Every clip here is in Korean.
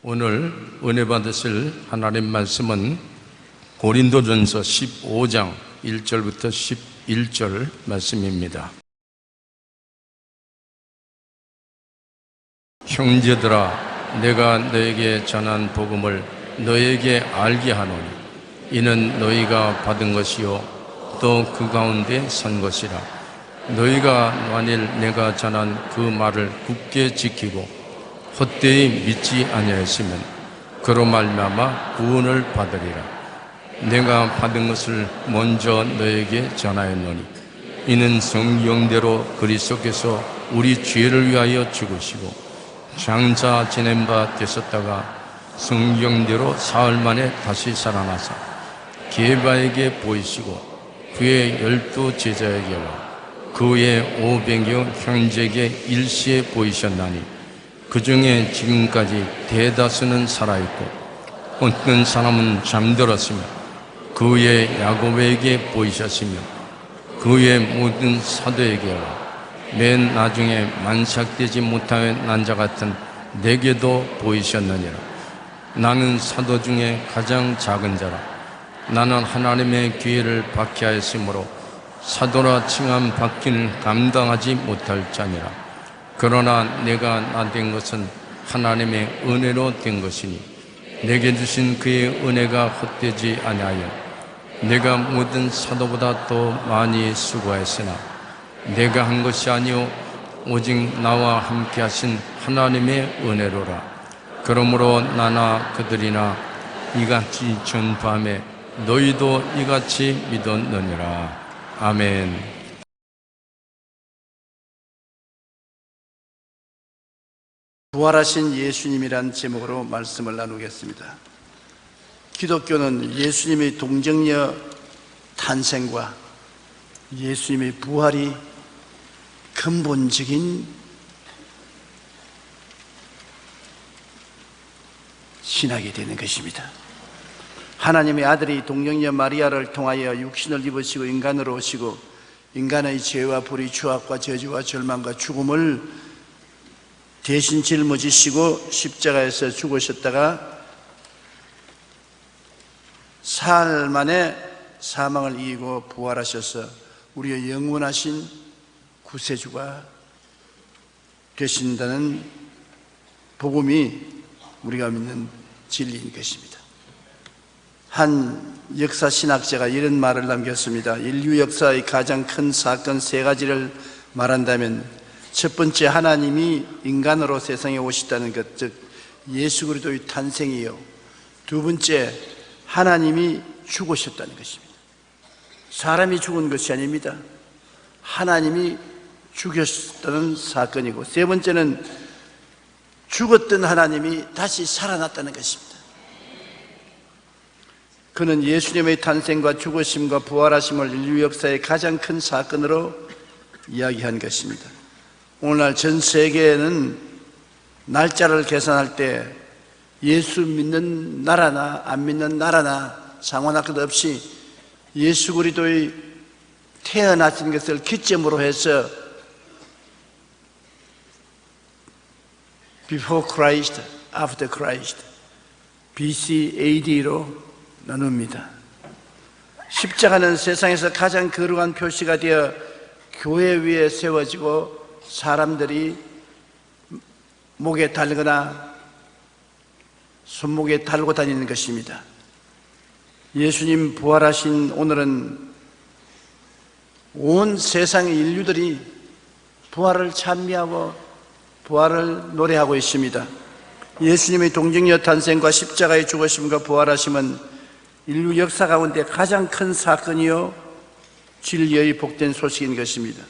오늘 은혜 받으실 하나님 말씀은 고린도전서 15장 1절부터 11절 말씀입니다. 형제들아, 내가 너에게 전한 복음을 너에게 알게 하노니 이는 너희가 받은 것이요 또 그 가운데 선 것이라. 너희가 만일 내가 전한 그 말을 굳게 지키고 헛되이 믿지 아니하였으면 그로 말미암아 구원을 받으리라. 내가 받은 것을 먼저 너에게 전하였노니 이는 성령대로 그리스도께서 우리 죄를 위하여 죽으시고 장차 지낸 바 되셨다가 성령대로 사흘 만에 다시 살아나사 게바에게 보이시고 그의 12 제자에게와 그 외 500여 형제에게 일시에 보이셨나니 그 중에 지금까지 대다수는 살아있고 어떤 사람은 잠들었으며 그 외 야고보에게 보이셨으며 그 외 모든 사도에게와 맨 나중에 만삭되지 못하여 난 자 같은 내게도 보이셨느니라. 나는 사도 중에 가장 작은 자라. 나는 하나님의 기회를 받게 하였으므로 사도라 칭함 받기는 감당하지 못할 자니라. 그러나 내가 나 된 것은 하나님의 은혜로 된 것이니 내게 주신 그의 은혜가 헛되지 아니하여 내가 모든 사도보다 더 많이 수고하였으나 내가 한 것이 아니요 오직 나와 함께 하신 하나님의 은혜로라. 그러므로 나나 그들이나 이같이 전파하며 너희도 이같이 믿었느니라. 아멘. 부활하신 예수님이란 제목으로 말씀을 나누겠습니다. 기독교는 예수님의 동정녀 탄생과 예수님의 부활이 근본적인 신학이 되는 것입니다. 하나님의 아들이 동정녀 마리아를 통하여 육신을 입으시고 인간으로 오시고 인간의 죄와 불의, 추악과 저주와 절망과 죽음을 대신 짊어지시고 십자가에서 죽으셨다가 사흘 만에 사망을 이기고 부활하셔서 우리의 영원하신 구세주가 되신다는 복음이 우리가 믿는 진리인 것입니다. 한 역사신학자가 이런 말을 남겼습니다. 인류 역사의 가장 큰 사건 3가지를 말한다면 첫 번째, 하나님이 인간으로 세상에 오셨다는 것, 즉 예수 그리스도의 탄생이요. 두 번째, 하나님이 죽으셨다는 것입니다. 사람이 죽은 것이 아닙니다. 하나님이 죽으셨다는 사건이고, 세 번째는 죽었던 하나님이 다시 살아났다는 것입니다. 그는 예수님의 탄생과 죽으심과 부활하심을 인류 역사의 가장 큰 사건으로 이야기한 것입니다. 오늘날 전 세계에는 날짜를 계산할 때 예수 믿는 나라나 안 믿는 나라나 상관할 것 없이 예수 그리스도의 태어나신 것을 기점으로 해서 Before Christ, After Christ, BC, AD로 나눕니다. 십자가는 세상에서 가장 거룩한 표시가 되어 교회 위에 세워지고 사람들이 목에 달거나 손목에 달고 다니는 것입니다. 예수님 부활하신 오늘은 온 세상의 인류들이 부활을 찬미하고 부활을 노래하고 있습니다. 예수님의 동정녀 탄생과 십자가의 죽으심과 부활하심은 인류 역사 가운데 가장 큰 사건이요 진리의 복된 소식인 것입니다.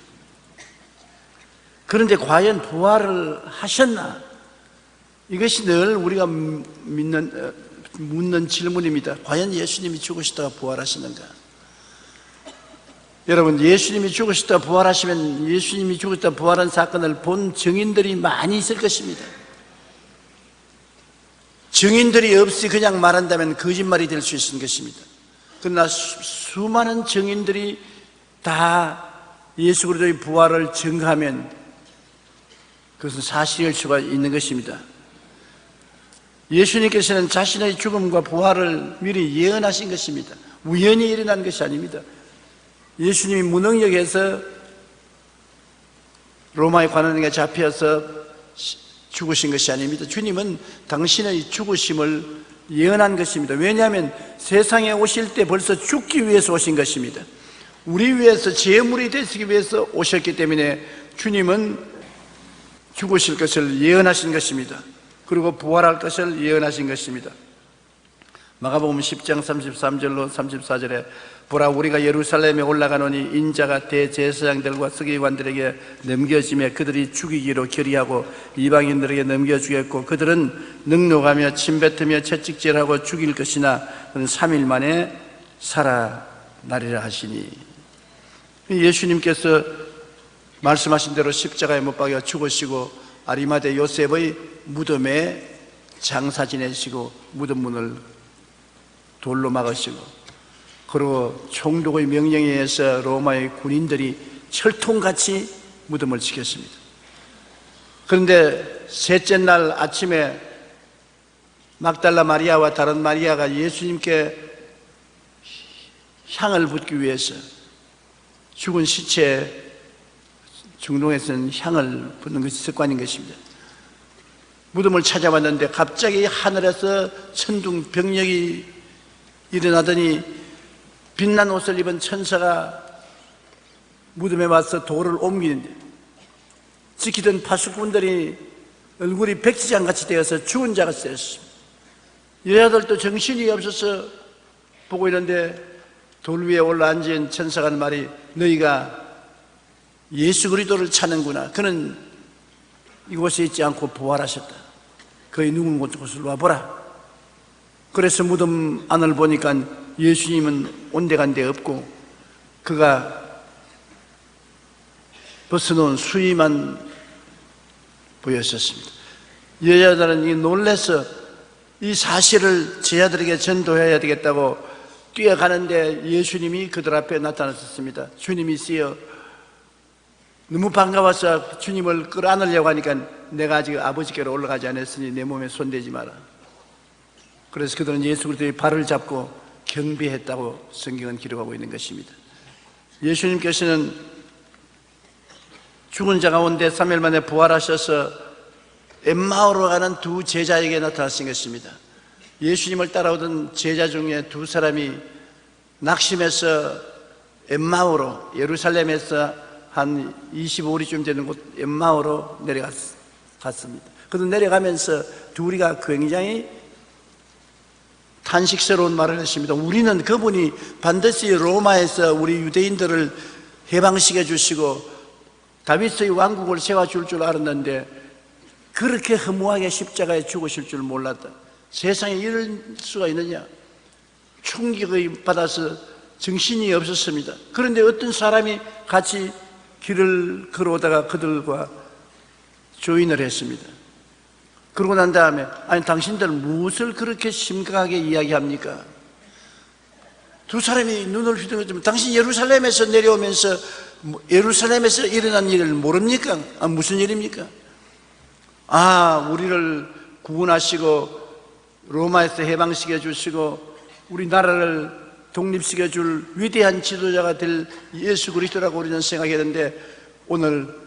그런데 과연 부활을 하셨나? 이것이 늘 우리가 묻는 질문입니다. 과연 예수님이 죽으시다가 부활하시는가? 여러분, 예수님이 죽으시다가 부활하시면 예수님이 죽으시다가 부활한 사건을 본 증인들이 많이 있을 것입니다. 증인들이 없이 그냥 말한다면 거짓말이 될 수 있는 것입니다. 그러나 수많은 증인들이 다 예수 그리스도의 부활을 증거하면 그것은 사실일 수가 있는 것입니다. 예수님께서는 자신의 죽음과 부활을 미리 예언하신 것입니다. 우연히 일어난 것이 아닙니다. 예수님이 무능력에서 로마의 관원에게 잡혀서 죽으신 것이 아닙니다. 주님은 당신의 죽으심을 예언한 것입니다. 왜냐하면 세상에 오실 때 벌써 죽기 위해서 오신 것입니다. 우리 위해서 제물이 되시기 위해서 오셨기 때문에 주님은 죽으실 것을 예언하신 것입니다. 그리고 부활할 것을 예언하신 것입니다. 마가복음 10장 33절로 34절에 보라 우리가 예루살렘에 올라가노니 인자가 대제사장들과 서기관들에게 넘겨지며 그들이 죽이기로 결의하고 이방인들에게 넘겨주겠고 그들은 능욕하며 침뱉으며 채찍질하고 죽일 것이나 그는 3일 만에 살아나리라 하시니, 예수님께서 말씀하신 대로 십자가에 못 박여 죽으시고 아리마대 요셉의 무덤에 장사 지내시고 무덤 문을 돌로 막으시고, 그리고 총독의 명령에 의해서 로마의 군인들이 철통같이 무덤을 지켰습니다. 그런데 셋째 날 아침에 막달라 마리아와 다른 마리아가 예수님께 향을 붓기 위해서 죽은 시체에 중동에서는 향을 붓는 것이 습관인 것입니다. 무덤을 찾아왔는데 갑자기 하늘에서 천둥병력이 일어나더니 빛난 옷을 입은 천사가 무덤에 와서 돌을 옮기는데 지키던 파수꾼들이 얼굴이 백지장같이 되어서 죽은 자가 되었습니다. 여자들도 정신이 없어서 보고 있는데 돌 위에 올라앉은 천사가 하는 말이 너희가 예수 그리스도를 찾는구나. 그는 이곳에 있지 않고 부활하셨다. 그의 누군 곳으로 와보라. 그래서 무덤 안을 보니까 예수님은 온데간데 없고 그가 벗어놓은 수의만 보였었습니다. 여자들은 놀라서 이 사실을 제자들에게 전도해야 되겠다고 뛰어가는데 예수님이 그들 앞에 나타나셨습니다. 주님이시여, 너무 반가워서 주님을 끌어안으려고 하니까 내가 아직 아버지께로 올라가지 않았으니 내 몸에 손대지 마라. 그래서 그들은 예수 그리스도의 발을 잡고 경배했다고 성경은 기록하고 있는 것입니다. 예수님께서는 죽은 자 가운데 3일 만에 부활하셔서 엠마오로 가는 두 제자에게 나타나신 것입니다. 예수님을 따라오던 제자 중에 두 사람이 낙심해서 엠마오로, 예루살렘에서 한 25리쯤 되는 곳 엠마오로 내려갔습니다. 그들 내려가면서 둘이가 굉장히 탄식스러운 말을 했습니다. 우리는 그분이 반드시 로마에서 우리 유대인들을 해방시켜 주시고 다윗의 왕국을 세워줄 줄 알았는데 그렇게 허무하게 십자가에 죽으실 줄 몰랐다. 세상에 이럴 수가 있느냐. 충격을 받아서 정신이 없었습니다. 그런데 어떤 사람이 같이 길을 걸어오다가 그들과 조인을 했습니다. 그러고 난 다음에 아니 당신들 무엇을 그렇게 심각하게 이야기합니까? 두 사람이 눈을 휘둥그랬지만 당신 예루살렘에서 내려오면서 예루살렘에서 일어난 일을 모릅니까? 무슨 일입니까? 우리를 구원하시고 로마에서 해방시켜 주시고 우리나라를 독립시켜 줄 위대한 지도자가 될 예수 그리스도라고 우리는 생각했는데 오늘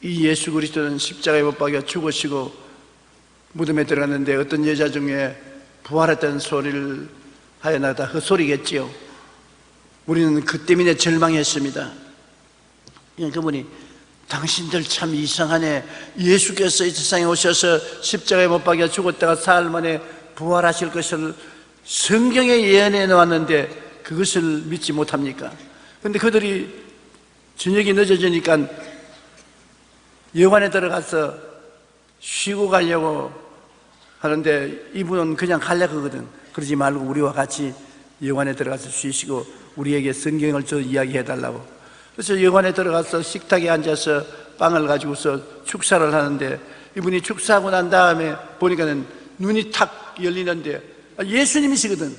이 예수 그리스도는 십자가에 못 박여 죽으시고 무덤에 들어갔는데 어떤 여자 중에 부활했다는 소리를 하여 나다 헛소리겠지요. 우리는 그 때문에 절망했습니다. 그분이 당신들 참 이상하네. 예수께서 이 세상에 오셔서 십자가에 못 박여 죽었다가 사흘 만에 부활하실 것을 성경에 예언해 놓았는데 그것을 믿지 못합니까? 그런데 그들이 저녁이 늦어지니까 여관에 들어가서 쉬고 가려고 하는데 이분은 그냥 가려고 하거든. 그러지 말고 우리와 같이 여관에 들어가서 쉬시고 우리에게 성경을 좀 이야기해 달라고. 그래서 여관에 들어가서 식탁에 앉아서 빵을 가지고서 축사를 하는데 이분이 축사하고 난 다음에 보니까는 눈이 탁 열리는데 예수님이시거든.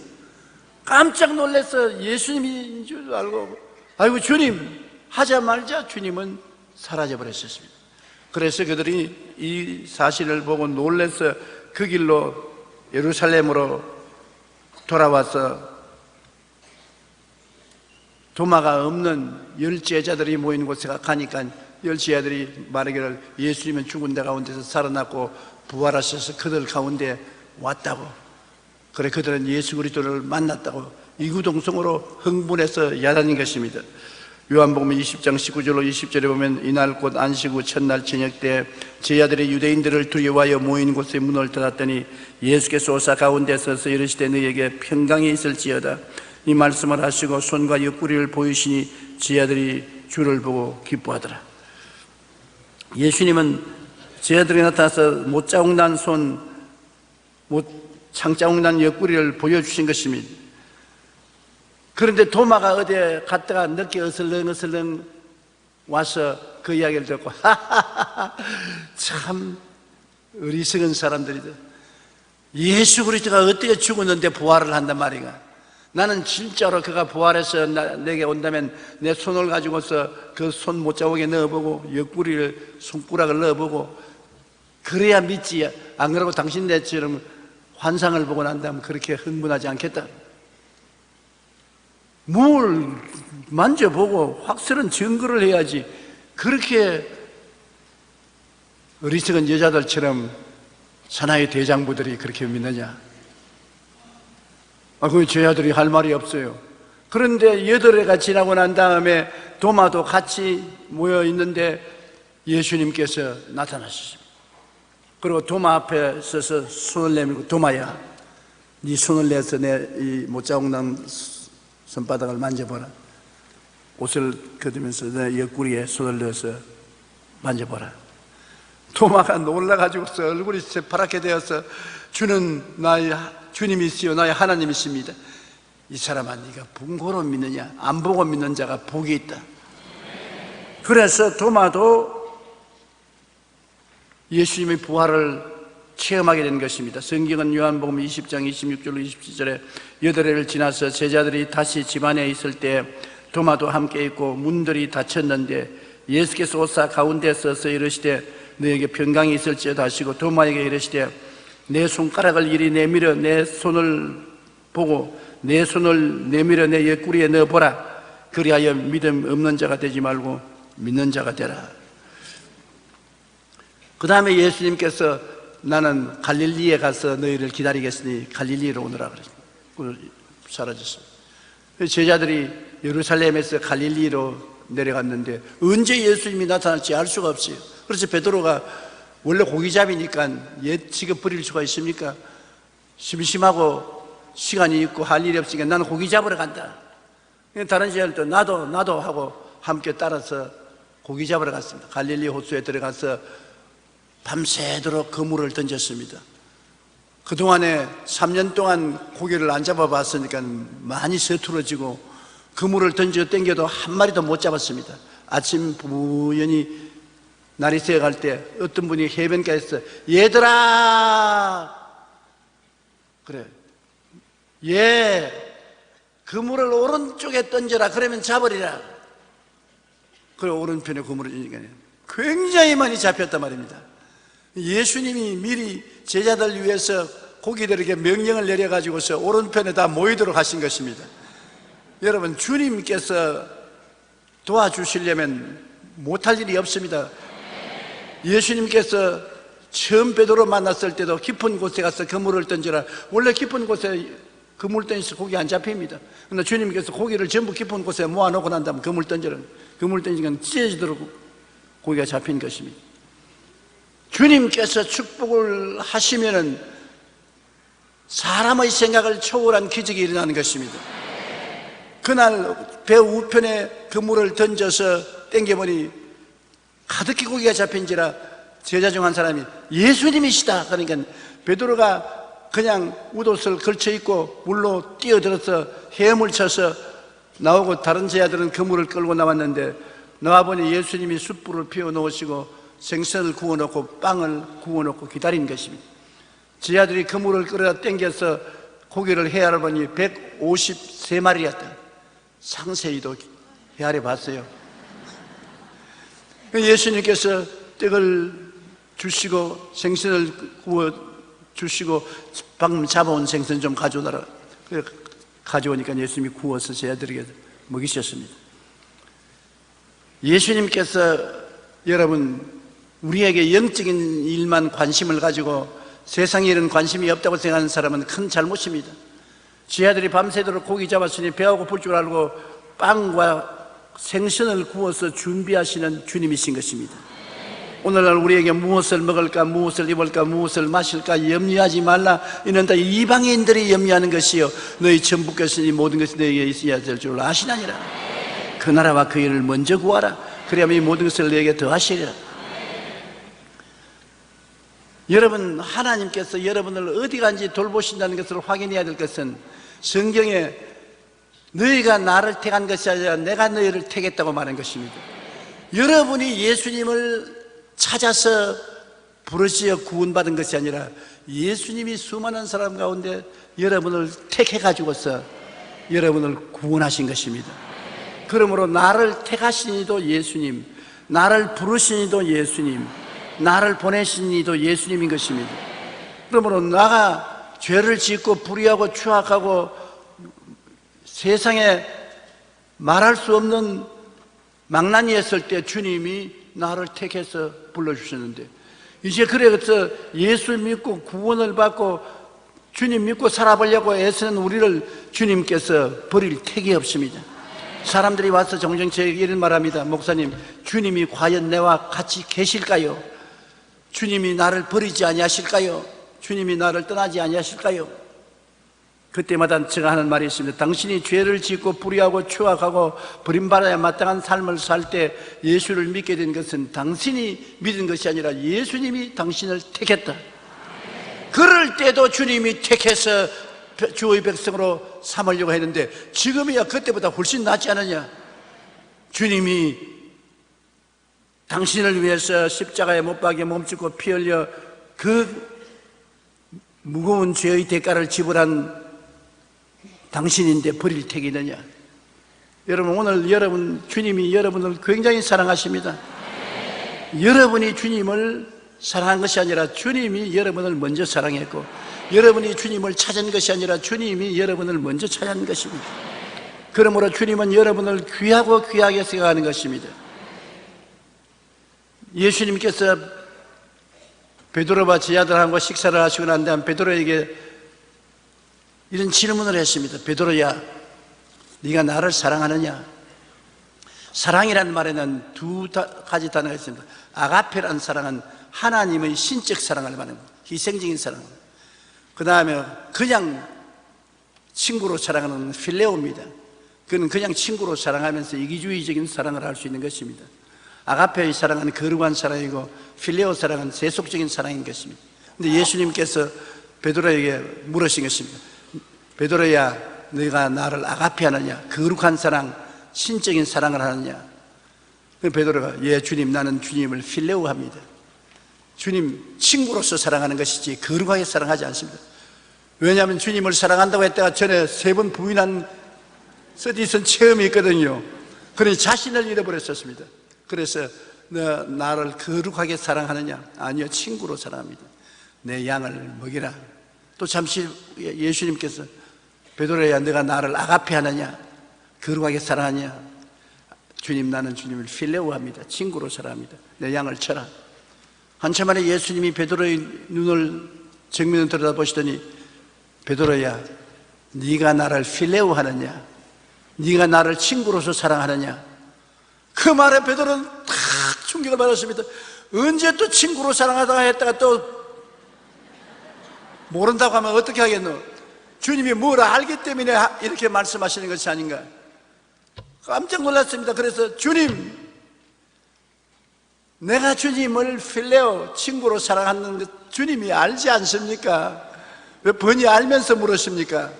깜짝 놀라서 예수님인 줄 알고 아이고 주님 하자마자 주님은 사라져버렸습니다. 그래서 그들이 이 사실을 보고 놀라서 그 길로 예루살렘으로 돌아와서 도마가 없는 10제자들이 모인 곳에 가니까 10제자들이 말하기를 예수님은 죽은 데 가운데서 살아났고 부활하셔서 그들 가운데 왔다고. 그래 그들은 예수 그리스도를 만났다고 이구동성으로 흥분해서 야단인 것입니다. 요한복음 20장 19절로 20절에 보면 이날 곧 안식 후 첫날 저녁 때 제자들이 유대인들을 두려워하여 모인 곳에 문을 닫았더니 예수께서 오사 가운데 서서 이르시되 너희에게 평강이 있을지어다. 이 말씀을 하시고 손과 옆구리를 보이시니 제자들이 주를 보고 기뻐하더라. 예수님은 제자들이 나타나서 못자국 난 손, 창자국 난 옆구리를 보여주신 것입니다. 그런데 도마가 어디에 갔다가 늦게 어슬렁어슬렁 와서 그 이야기를 듣고 하하하하 참 어리석은 사람들이다. 예수 그리스도가 어떻게 죽었는데 부활을 한단 말인가. 나는 진짜로 그가 부활해서 내게 온다면 내 손을 가지고서 그 손 못자국에 넣어보고 옆구리를 손가락을 넣어보고 그래야 믿지. 안 그러고 당신네처럼 환상을 보고 난다면 그렇게 흥분하지 않겠다. 뭘 만져보고 확실한 증거를 해야지. 그렇게 어리석은 여자들처럼 사나이 대장부들이 그렇게 믿느냐. 그 제자들이 할 말이 없어요. 그런데 8회가 지나고 난 다음에 도마도 같이 모여 있는데 예수님께서 나타나셨습니다. 그리고 도마 앞에 서서 손을 내밀고 도마야 네 손을 내서 내 이 못자국 난 손바닥을 만져보라. 옷을 걷으면서 내 옆구리에 손을 넣어서 만져보라. 도마가 놀라가지고서 얼굴이 새파랗게 되어서 주는 나의 주님이시요 나의 하나님이십니다. 이 사람아 네가 분고로 믿느냐? 안 보고 믿는 자가 복이 있다. 그래서 도마도 예수님의 부활을 체험하게 된 것입니다. 성경은 요한복음 20장 26절로 27절에 8회를 지나서 제자들이 다시 집안에 있을 때 도마도 함께 있고 문들이 닫혔는데 예수께서 오사 가운데 서서 이르시되 너에게 평강이 있을지어다 하시고 도마에게 이르시되 내 손가락을 이리 내밀어 내 손을 보고 내 손을 내밀어 내 옆구리에 넣어보라. 그리하여 믿음 없는 자가 되지 말고 믿는 자가 되라. 그 다음에 예수님께서 나는 갈릴리에 가서 너희를 기다리겠으니 갈릴리로 오너라 그러셨어요. 사라졌어요. 제자들이 예루살렘에서 갈릴리로 내려갔는데 언제 예수님이 나타날지 알 수가 없어요. 그래서 베드로가 원래 고기잡이니까 옛 직업 버릴 수가 있습니까? 심심하고 시간이 있고 할 일이 없으니까 나는 고기 잡으러 간다. 다른 제자들도 나도 하고 함께 따라서 고기 잡으러 갔습니다. 갈릴리 호수에 들어가서 밤새도록 그물을 던졌습니다. 그동안에 3년 동안 고기를 안 잡아봤으니까 많이 서툴어지고 그물을 던져 땡겨도 한 마리도 못 잡았습니다. 아침 부연히 날이 새어갈 때 어떤 분이 해변가에서 얘들아 그래 그물을 오른쪽에 던져라 그러면 잡으리라. 그래 오른편에 그물을 던지니까 굉장히 많이 잡혔단 말입니다. 예수님이 미리 제자들 위해서 고기들에게 명령을 내려가지고서 오른편에 다 모이도록 하신 것입니다. 여러분 주님께서 도와주시려면 못할 일이 없습니다. 예수님께서 처음 베드로 만났을 때도 깊은 곳에 가서 그물을 던져라. 원래 깊은 곳에 그물 던져서 고기 안 잡힙니다. 그러나 주님께서 고기를 전부 깊은 곳에 모아놓고 난 다음에 그물 던져라. 그물 던지면 찢어지도록 고기가 잡힌 것입니다. 주님께서 축복을 하시면은 사람의 생각을 초월한 기적이 일어나는 것입니다. 그날 배 우편에 그물을 던져서 땡겨보니 가득히 고기가 잡힌지라 제자 중 한 사람이 예수님이시다 그러니까 베드로가 그냥 웃옷을 걸쳐 입고 물로 뛰어들어서 헤엄을 쳐서 나오고 다른 제자들은 그물을 끌고 나왔는데 나와보니 예수님이 숯불을 피워놓으시고 생선을 구워놓고 빵을 구워놓고 기다린 것입니다. 제자들이 그물을 끌어 당겨서 고기를 헤아려 보니 153마리였다. 상세히도 헤아려 봤어요. 예수님께서 떡을 주시고 생선을 구워 주시고 방금 잡아온 생선 좀 가져오라. 가져오니까 예수님이 구워서 제자들에게 먹이셨습니다. 예수님께서 여러분 우리에게 영적인 일만 관심을 가지고 세상에 이런 관심이 없다고 생각하는 사람은 큰 잘못입니다. 제자들이 밤새도록 고기 잡았으니 배가 고플 줄 알고 빵과 생선을 구워서 준비하시는 주님이신 것입니다. 오늘날 우리에게 무엇을 먹을까, 무엇을 입을까, 무엇을 마실까 염려하지 말라. 이는 다 이방인들이 염려하는 것이요 너희 천부께서 이 모든 것이 너희에게 있어야 될 줄 아시나니라. 그 나라와 그 일을 먼저 구하라. 그리하면 이 모든 것을 너희에게 더하시리라. 여러분, 하나님께서 여러분을 어디 간지 돌보신다는 것을 확인해야 될 것은 성경에 너희가 나를 택한 것이 아니라 내가 너희를 택했다고 말한 것입니다. 여러분이 예수님을 찾아서 부르시어 구원받은 것이 아니라 예수님이 수많은 사람 가운데 여러분을 택해가지고서 여러분을 구원하신 것입니다. 그러므로 나를 택하신 이도 예수님, 나를 부르신 이도 예수님, 나를 보내신 이도 예수님인 것입니다. 그러므로 나가 죄를 짓고 불의하고 추악하고 세상에 말할 수 없는 망나니였을 때 주님이 나를 택해서 불러주셨는데 이제 그래서 예수 믿고 구원을 받고 주님 믿고 살아보려고 애쓰는 우리를 주님께서 버릴 택이 없습니다. 사람들이 와서 종종 저에게 이런 말합니다. 목사님, 주님이 과연 내와 같이 계실까요? 주님이 나를 버리지 아니하실까요? 주님이 나를 떠나지 아니하실까요? 그때마다 제가 하는 말이 있습니다. 당신이 죄를 짓고 불의하고 추악하고 버림받아야 마땅한 삶을 살 때 예수를 믿게 된 것은 당신이 믿은 것이 아니라 예수님이 당신을 택했다. 그럴 때도 주님이 택해서 주의 백성으로 삼으려고 했는데 지금이야 그때보다 훨씬 낫지 않느냐. 주님이 당신을 위해서 십자가에 못 박여 몸짓고 피 흘려 그 무거운 죄의 대가를 지불한 당신인데 버릴 택이느냐. 여러분, 오늘 여러분 주님이 여러분을 굉장히 사랑하십니다. 여러분이 주님을 사랑한 것이 아니라 주님이 여러분을 먼저 사랑했고, 여러분이 주님을 찾은 것이 아니라 주님이 여러분을 먼저 찾은 것입니다. 그러므로 주님은 여러분을 귀하고 귀하게 생각하는 것입니다. 예수님께서 베드로와 제자들하고 식사를 하시고 난 다음 베드로에게 이런 질문을 했습니다. 베드로야, 네가 나를 사랑하느냐? 사랑이라는 말에는 두 가지 단어가 있습니다. 아가페라는 사랑은 하나님의 신적 사랑을 말합니다. 희생적인 사랑. 그 다음에 그냥 친구로 사랑하는 필레오입니다. 그는 그냥 친구로 사랑하면서 이기주의적인 사랑을 할 수 있는 것입니다. 아가페의 사랑은 거룩한 사랑이고 필레오 사랑은 세속적인 사랑인 것입니다. 그런데 예수님께서 베드로에게 물으신 것입니다. 베드로야, 너희가 나를 아가페 하느냐? 거룩한 사랑, 신적인 사랑을 하느냐? 베드로가 예 주님, 나는 주님을 필레오 합니다. 주님 친구로서 사랑하는 것이지 거룩하게 사랑하지 않습니다. 왜냐하면 주님을 사랑한다고 했다가 전에 3번 부인한 서디슨 체험이 있거든요. 그러니 자신을 잃어버렸었습니다. 그래서 너 나를 거룩하게 사랑하느냐? 아니요, 친구로 사랑합니다. 내 양을 먹이라. 또 잠시 예수님께서 베드로야, 너가 나를 아가페 하느냐? 거룩하게 사랑하냐? 주님, 나는 주님을 필레오 합니다. 친구로 사랑합니다. 내 양을 쳐라. 한참 만에 예수님이 베드로의 눈을 정면을 들여다보시더니 베드로야, 네가 나를 필레오 하느냐? 네가 나를 친구로서 사랑하느냐? 그 말에 베드로는 탁 충격을 받았습니다. 언제 또 친구로 사랑하다가 했다가 또 모른다고 하면 어떻게 하겠노? 주님이 뭘 알기 때문에 이렇게 말씀하시는 것이 아닌가? 깜짝 놀랐습니다. 그래서 주님, 내가 주님을 필레오, 친구로 사랑하는 것 주님이 알지 않습니까? 왜 번이 알면서 물으십니까?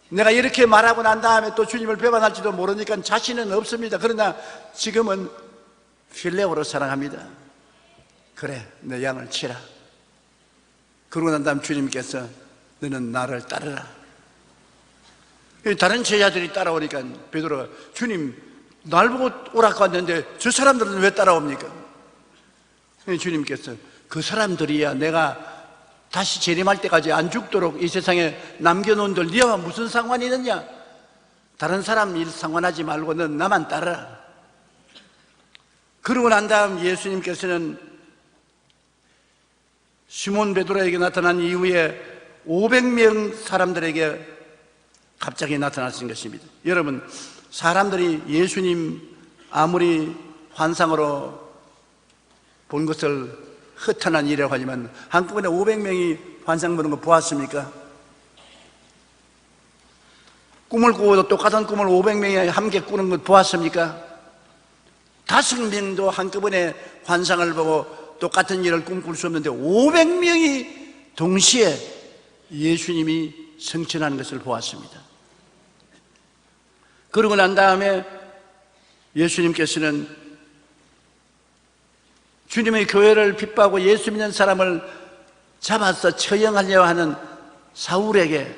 내가 이렇게 말하고 난 다음에 또 주님을 배반할지도 모르니까 자신은 없습니다. 그러나 지금은 필레오로 사랑합니다. 그래, 내 양을 치라. 그러고 난 다음 주님께서 너는 나를 따르라. 다른 제자들이 따라오니까 베드로가 주님, 날 보고 오라고 왔는데 저 사람들은 왜 따라옵니까? 주님께서 그 사람들이야 내가 다시 재림할 때까지 안 죽도록 이 세상에 남겨놓은들 니와 무슨 상관이 있느냐? 다른 사람 일 상관하지 말고 넌 나만 따르라. 그러고 난 다음 예수님께서는 시몬 베드로에게 나타난 이후에 500명 사람들에게 갑자기 나타나신 것입니다. 여러분, 사람들이 예수님 아무리 환상으로 본 것을 허탄한 일이라고 하지만 한꺼번에 500명이 환상 보는 거 보았습니까? 꿈을 꾸고도 똑같은 꿈을 500명이 함께 꾸는 것 보았습니까? 5명도 한꺼번에 환상을 보고 똑같은 일을 꿈꿀 수 없는데 500명이 동시에 예수님이 성천하는 것을 보았습니다. 그러고 난 다음에 예수님께서는 주님의 교회를 핍박하고 예수 믿는 사람을 잡아서 처형하려고 하는 사울에게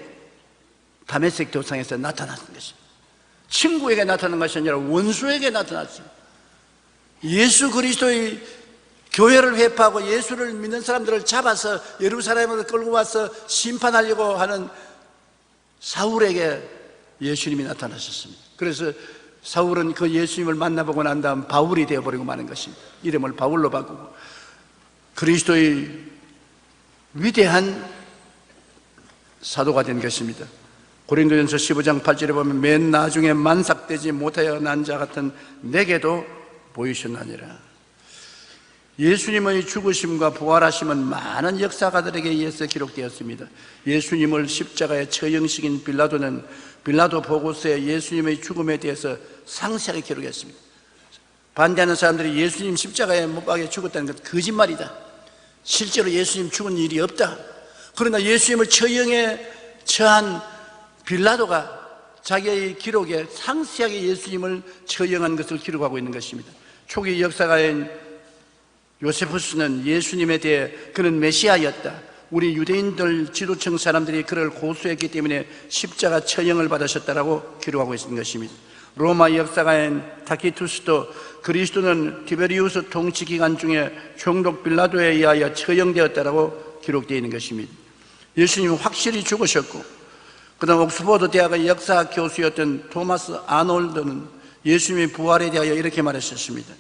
다메섹 도상에서 나타났던 것입니다. 친구에게 나타난 것이 아니라 원수에게 나타났습니다. 예수 그리스도의 교회를 회파하고 예수를 믿는 사람들을 잡아서 예루살렘으로 끌고 와서 심판하려고 하는 사울에게 예수님이 나타나셨습니다. 그래서 사울은 그 예수님을 만나보고 난 다음 바울이 되어버리고 마는 것입니다. 이름을 바울로 바꾸고 그리스도의 위대한 사도가 된 것입니다. 고린도전서 15장 8절에 보면 맨 나중에 만삭되지 못하여 난 자 같은 내게도 보이셨나니라. 예수님의 죽으심과 부활하심은 많은 역사가들에게 의해서 기록되었습니다. 예수님을 십자가에 처형시킨 빌라도는 빌라도 보고서에 예수님의 죽음에 대해서 상세하게 기록했습니다. 반대하는 사람들이 예수님 십자가에 못 박혀 죽었다는 것 거짓말이다. 실제로 예수님 죽은 일이 없다. 그러나 예수님을 처형에 처한 빌라도가 자기의 기록에 상세하게 예수님을 처형한 것을 기록하고 있는 것입니다. 초기 역사가인 요세푸스는 예수님에 대해 그는 메시아였다, 우리 유대인들 지도층 사람들이 그를 고소했기 때문에 십자가 처형을 받으셨다라고 기록하고 있는 것입니다. 로마 역사가인 타키투스도 그리스도는 티베리우스 통치 기간 중에 총독 빌라도에 의하여 처형되었다라고 기록되어 있는 것입니다. 예수님은 확실히 죽으셨고, 그 다음 옥스퍼드 대학의 역사 교수였던 토마스 아놀드는 예수님의 부활에 대하여 이렇게 말했었습니다.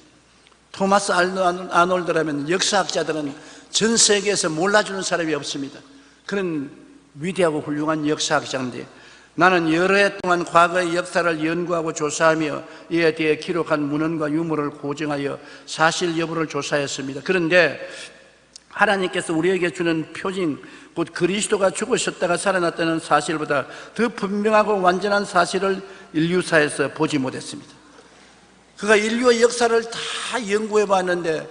토마스 아놀드라면 역사학자들은 전 세계에서 몰라주는 사람이 없습니다. 그는 위대하고 훌륭한 역사학자인데 나는 여러 해 동안 과거의 역사를 연구하고 조사하며 이에 대해 기록한 문헌과 유물을 고증하여 사실 여부를 조사했습니다. 그런데 하나님께서 우리에게 주는 표징, 곧 그리스도가 죽으셨다가 살아났다는 사실보다 더 분명하고 완전한 사실을 인류사에서 보지 못했습니다. 그가 인류의 역사를 다 연구해 봤는데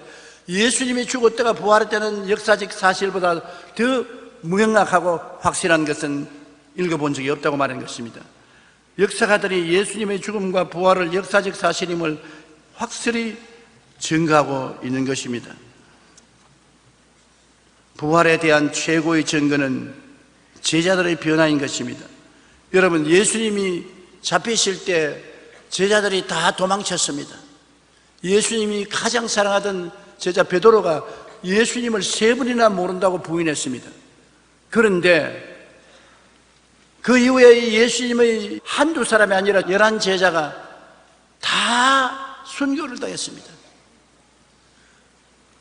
예수님이 죽었다가 부활했다는 역사적 사실보다 더 명확하고 확실한 것은 읽어본 적이 없다고 말하는 것입니다. 역사가들이 예수님의 죽음과 부활을 역사적 사실임을 확실히 증거하고 있는 것입니다. 부활에 대한 최고의 증거는 제자들의 변화인 것입니다. 여러분, 예수님이 잡히실 때 제자들이 다 도망쳤습니다. 예수님이 가장 사랑하던 제자 베드로가 예수님을 3번이나 모른다고 부인했습니다. 그런데 그 이후에 예수님의 한두 사람이 아니라 11제자가 다 순교를 당했습니다.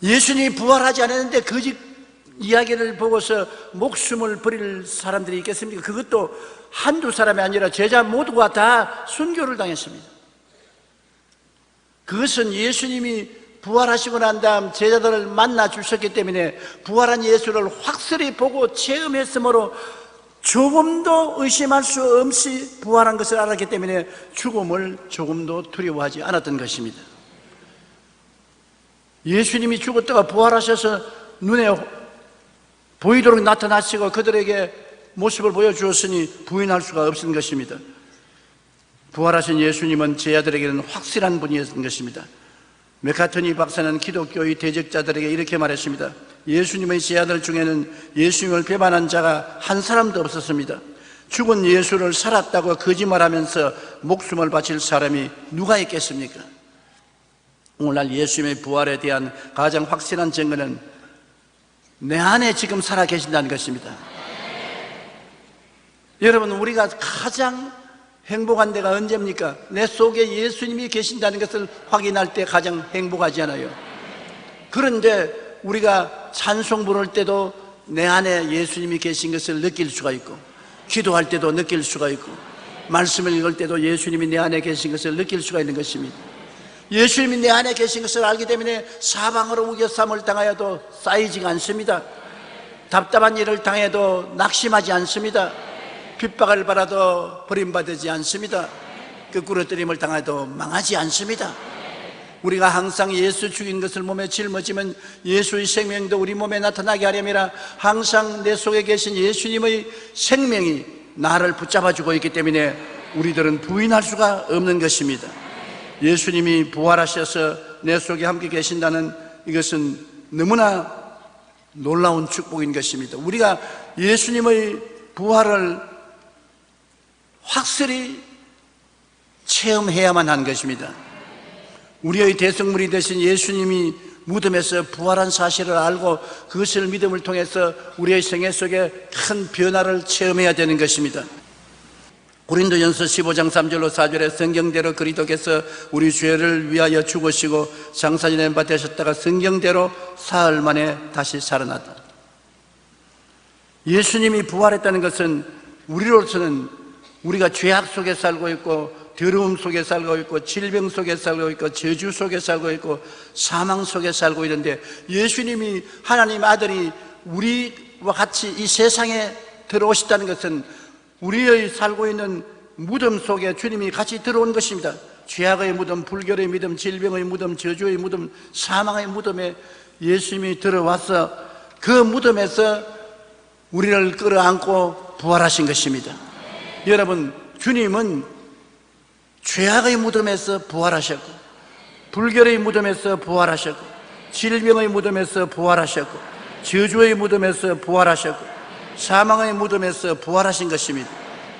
예수님이 부활하지 않았는데 그 이야기를 보고서 목숨을 버릴 사람들이 있겠습니까? 그것도 한두 사람이 아니라 제자 모두가 다 순교를 당했습니다. 그것은 예수님이 부활하시고 난 다음 제자들을 만나 주셨기 때문에 부활한 예수를 확실히 보고 체험했으므로 조금도 의심할 수 없이 부활한 것을 알았기 때문에 죽음을 조금도 두려워하지 않았던 것입니다. 예수님이 죽었다가 부활하셔서 눈에 보이도록 나타나시고 그들에게 모습을 보여주었으니 부인할 수가 없는 것입니다. 부활하신 예수님은 제자들에게는 확실한 분이었던 것입니다. 메카트니 박사는 기독교의 대적자들에게 이렇게 말했습니다. 예수님의 제자들 중에는 예수님을 배반한 자가 한 사람도 없었습니다. 죽은 예수를 살았다고 거짓말하면서 목숨을 바칠 사람이 누가 있겠습니까? 오늘날 예수님의 부활에 대한 가장 확실한 증거는 내 안에 지금 살아 계신다는 것입니다. 여러분, 우리가 가장 행복한 데가 언제입니까? 내 속에 예수님이 계신다는 것을 확인할 때 가장 행복하지 않아요? 그런데 우리가 찬송 부를 때도 내 안에 예수님이 계신 것을 느낄 수가 있고, 기도할 때도 느낄 수가 있고, 말씀을 읽을 때도 예수님이 내 안에 계신 것을 느낄 수가 있는 것입니다. 예수님이 내 안에 계신 것을 알기 때문에 사방으로 우겨쌈을 당하여도 쌓이지가 않습니다. 답답한 일을 당해도 낙심하지 않습니다. 핍박을 받아도 버림받지 않습니다. 거꾸러뜨림을 당해도 망하지 않습니다. 우리가 항상 예수 죽인 것을 몸에 짊어지면 예수의 생명도 우리 몸에 나타나게 하려면 항상 내 속에 계신 예수님의 생명이 나를 붙잡아주고 있기 때문에 우리들은 부인할 수가 없는 것입니다. 예수님이 부활하셔서 내 속에 함께 계신다는 이것은 너무나 놀라운 축복인 것입니다. 우리가 예수님의 부활을 확실히 체험해야만 한 것입니다. 우리의 대성물이 되신 예수님이 무덤에서 부활한 사실을 알고 그것을 믿음을 통해서 우리의 생애 속에 큰 변화를 체험해야 되는 것입니다. 고린도전서 15장 3절로 4절에 성경대로 그리스도께서 우리 죄를 위하여 죽으시고 장사지낸 바 되셨다가 성경대로 사흘 만에 다시 살아났다. 예수님이 부활했다는 것은 우리로서는 우리가 죄악 속에 살고 있고 더러움 속에 살고 있고 질병 속에 살고 있고 저주 속에 살고 있고 사망 속에 살고 있는데, 예수님이 하나님 아들이 우리와 같이 이 세상에 들어오셨다는 것은 우리의 살고 있는 무덤 속에 주님이 같이 들어온 것입니다. 죄악의 무덤, 불결의 무덤, 질병의 무덤, 저주의 무덤, 사망의 무덤에 예수님이 들어와서 그 무덤에서 우리를 끌어안고 부활하신 것입니다. 여러분, 주님은 죄악의 무덤에서 부활하셨고, 불결의 무덤에서 부활하셨고, 질병의 무덤에서 부활하셨고, 저주의 무덤에서 부활하셨고, 사망의 무덤에서 부활하신 것입니다.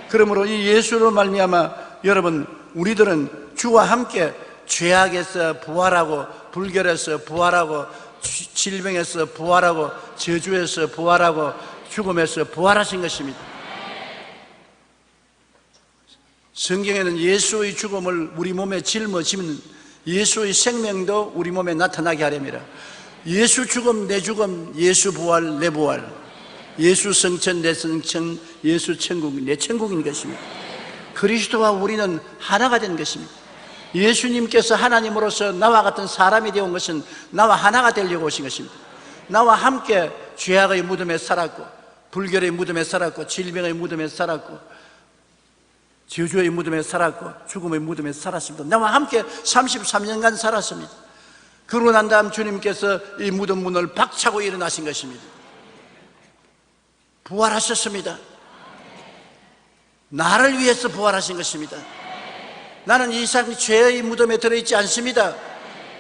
그러므로 이 예수로 말미암아 여러분, 우리들은 주와 함께 죄악에서 부활하고, 불결에서 부활하고, 질병에서 부활하고, 저주에서 부활하고, 죽음에서 부활하신 것입니다. 성경에는 예수의 죽음을 우리 몸에 짊어지면 예수의 생명도 우리 몸에 나타나게 하렵니다. 예수 죽음 내 죽음, 예수 부활 내 부활, 예수 성천 내 성천, 예수 천국 내 천국인 것입니다. 그리스도와 우리는 하나가 된 것입니다. 예수님께서 하나님으로서 나와 같은 사람이 되어 온 것은 나와 하나가 되려고 오신 것입니다. 나와 함께 죄악의 무덤에 살았고, 불결의 무덤에 살았고, 질병의 무덤에 살았고, 저주의 무덤에 살았고, 죽음의 무덤에 살았습니다. 나와 함께 33년간 살았습니다. 그러고 난 다음 주님께서 이 무덤 문을 박차고 일어나신 것입니다. 부활하셨습니다. 나를 위해서 부활하신 것입니다. 나는 이 세상 죄의 무덤에 들어있지 않습니다.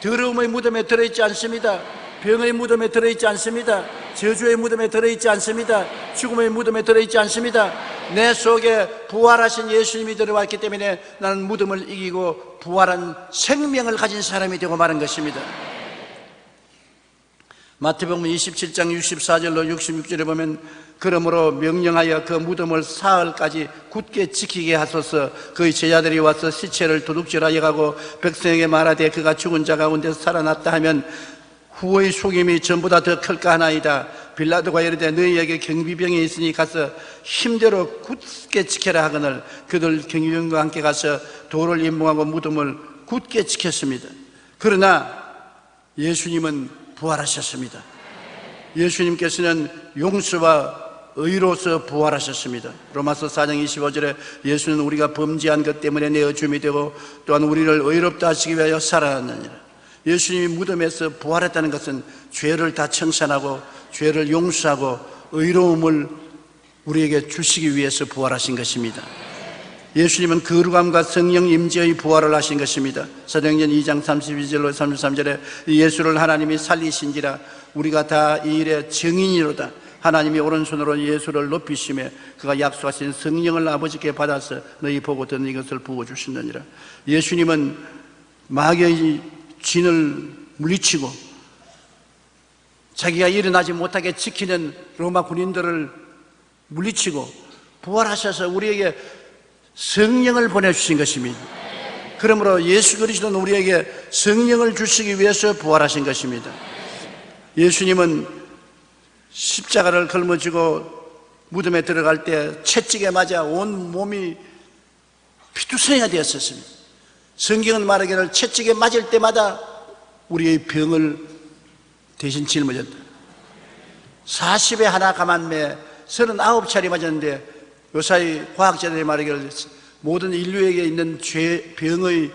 더러움의 무덤에 들어있지 않습니다. 병의 무덤에 들어있지 않습니다. 저주의 무덤에 들어있지 않습니다. 죽음의 무덤에 들어있지 않습니다. 내 속에 부활하신 예수님이 들어왔기 때문에 나는 무덤을 이기고 부활한 생명을 가진 사람이 되고 마는 것입니다. 마태복음 27장 64절로 66절에 보면, 그러므로 명령하여 그 무덤을 사흘까지 굳게 지키게 하소서. 그의 제자들이 와서 시체를 도둑질하여 가고 백성에게 말하되 그가 죽은 자 가운데서 살아났다 하면 후의 속임이 전보다 더 클까 하나이다. 빌라도가 이르되 너희에게 경비병이 있으니 가서 힘대로 굳게 지켜라 하거늘 그들 경비병과 함께 가서 돌을 임봉하고 무덤을 굳게 지켰습니다. 그러나 예수님은 부활하셨습니다. 예수님께서는 용서와 의로서 부활하셨습니다. 로마서 4장 25절에 예수는 우리가 범죄한 것 때문에 내어 줌이 되고 또한 우리를 의롭다 하시기 위하여 살아났느니라. 예수님이 무덤에서 부활했다는 것은 죄를 다 청산하고 죄를 용서하고 의로움을 우리에게 주시기 위해서 부활하신 것입니다. 예수님은 거룩함과 성령 임재의 부활을 하신 것입니다. 사도행전 2장 32절로 33절에 예수를 하나님이 살리신지라 우리가 다 이 일의 증인이로다. 하나님이 오른손으로 예수를 높이심에 그가 약속하신 성령을 아버지께 받아서 너희 보고 듣는 이것을 부어주시느니라. 예수님은 마귀의 진을 물리치고 자기가 일어나지 못하게 지키는 로마 군인들을 물리치고 부활하셔서 우리에게 성령을 보내주신 것입니다. 그러므로 예수 그리스도는 우리에게 성령을 주시기 위해서 부활하신 것입니다. 예수님은 십자가를 걸머쥐고 무덤에 들어갈 때 채찍에 맞아 온 몸이 피투성이가 되었었습니다. 성경은 말하기를 채찍에 맞을 때마다 우리의 병을 대신 짊어졌다. 40에 하나 감한매 39차례 맞았는데 요사이 과학자들이 말하기를 모든 인류에게 있는 병의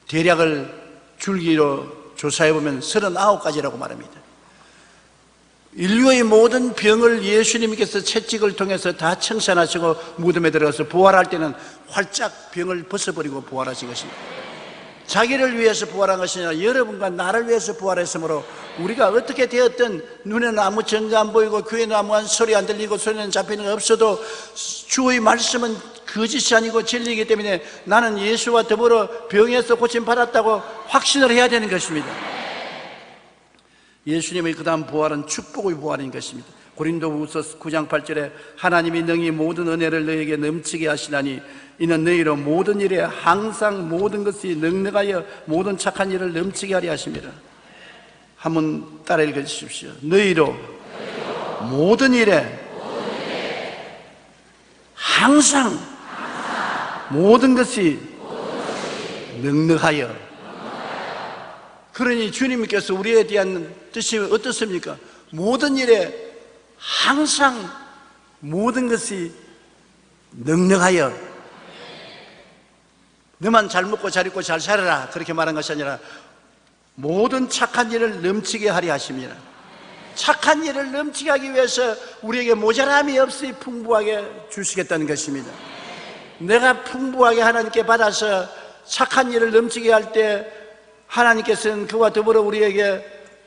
대략을 줄기로 조사해보면 39가지라고 말합니다. 인류의 모든 병을 예수님께서 채찍을 통해서 다 청산하시고 무덤에 들어가서 부활할 때는 활짝 병을 벗어버리고 부활하신 것입니다. 자기를 위해서 부활한 것이 아니라 여러분과 나를 위해서 부활했으므로 우리가 어떻게 되었든 눈에는 아무 증거 안 보이고 귀에는 아무한 소리 안 들리고 손에는 잡히는 거 없어도 주의 말씀은 거짓이 아니고 진리이기 때문에 나는 예수와 더불어 병에서 고침받았다고 확신을 해야 되는 것입니다. 예수님의 그 다음 부활은 축복의 부활인 것입니다. 고린도후서 9장 8절에 하나님이 능히 모든 은혜를 너희에게 넘치게 하시나니 이는 너희로 모든 일에 항상 모든 것이 넉넉하여 모든 착한 일을 넘치게 하려 하십니다. 한번 따라 읽어주십시오. 너희로 모든 일에 항상 모든 것이 넉넉하여. 그러니 주님께서 우리에 대한 뜻이 어떻습니까? 모든 일에 항상 모든 것이 넉넉하여. 너만 잘 먹고 잘 입고 잘 살아라 그렇게 말한 것이 아니라 모든 착한 일을 넘치게 하려 하십니다. 착한 일을 넘치게 하기 위해서 우리에게 모자람이 없이 풍부하게 주시겠다는 것입니다. 내가 풍부하게 하나님께 받아서 착한 일을 넘치게 할 때 하나님께서는 그와 더불어 우리에게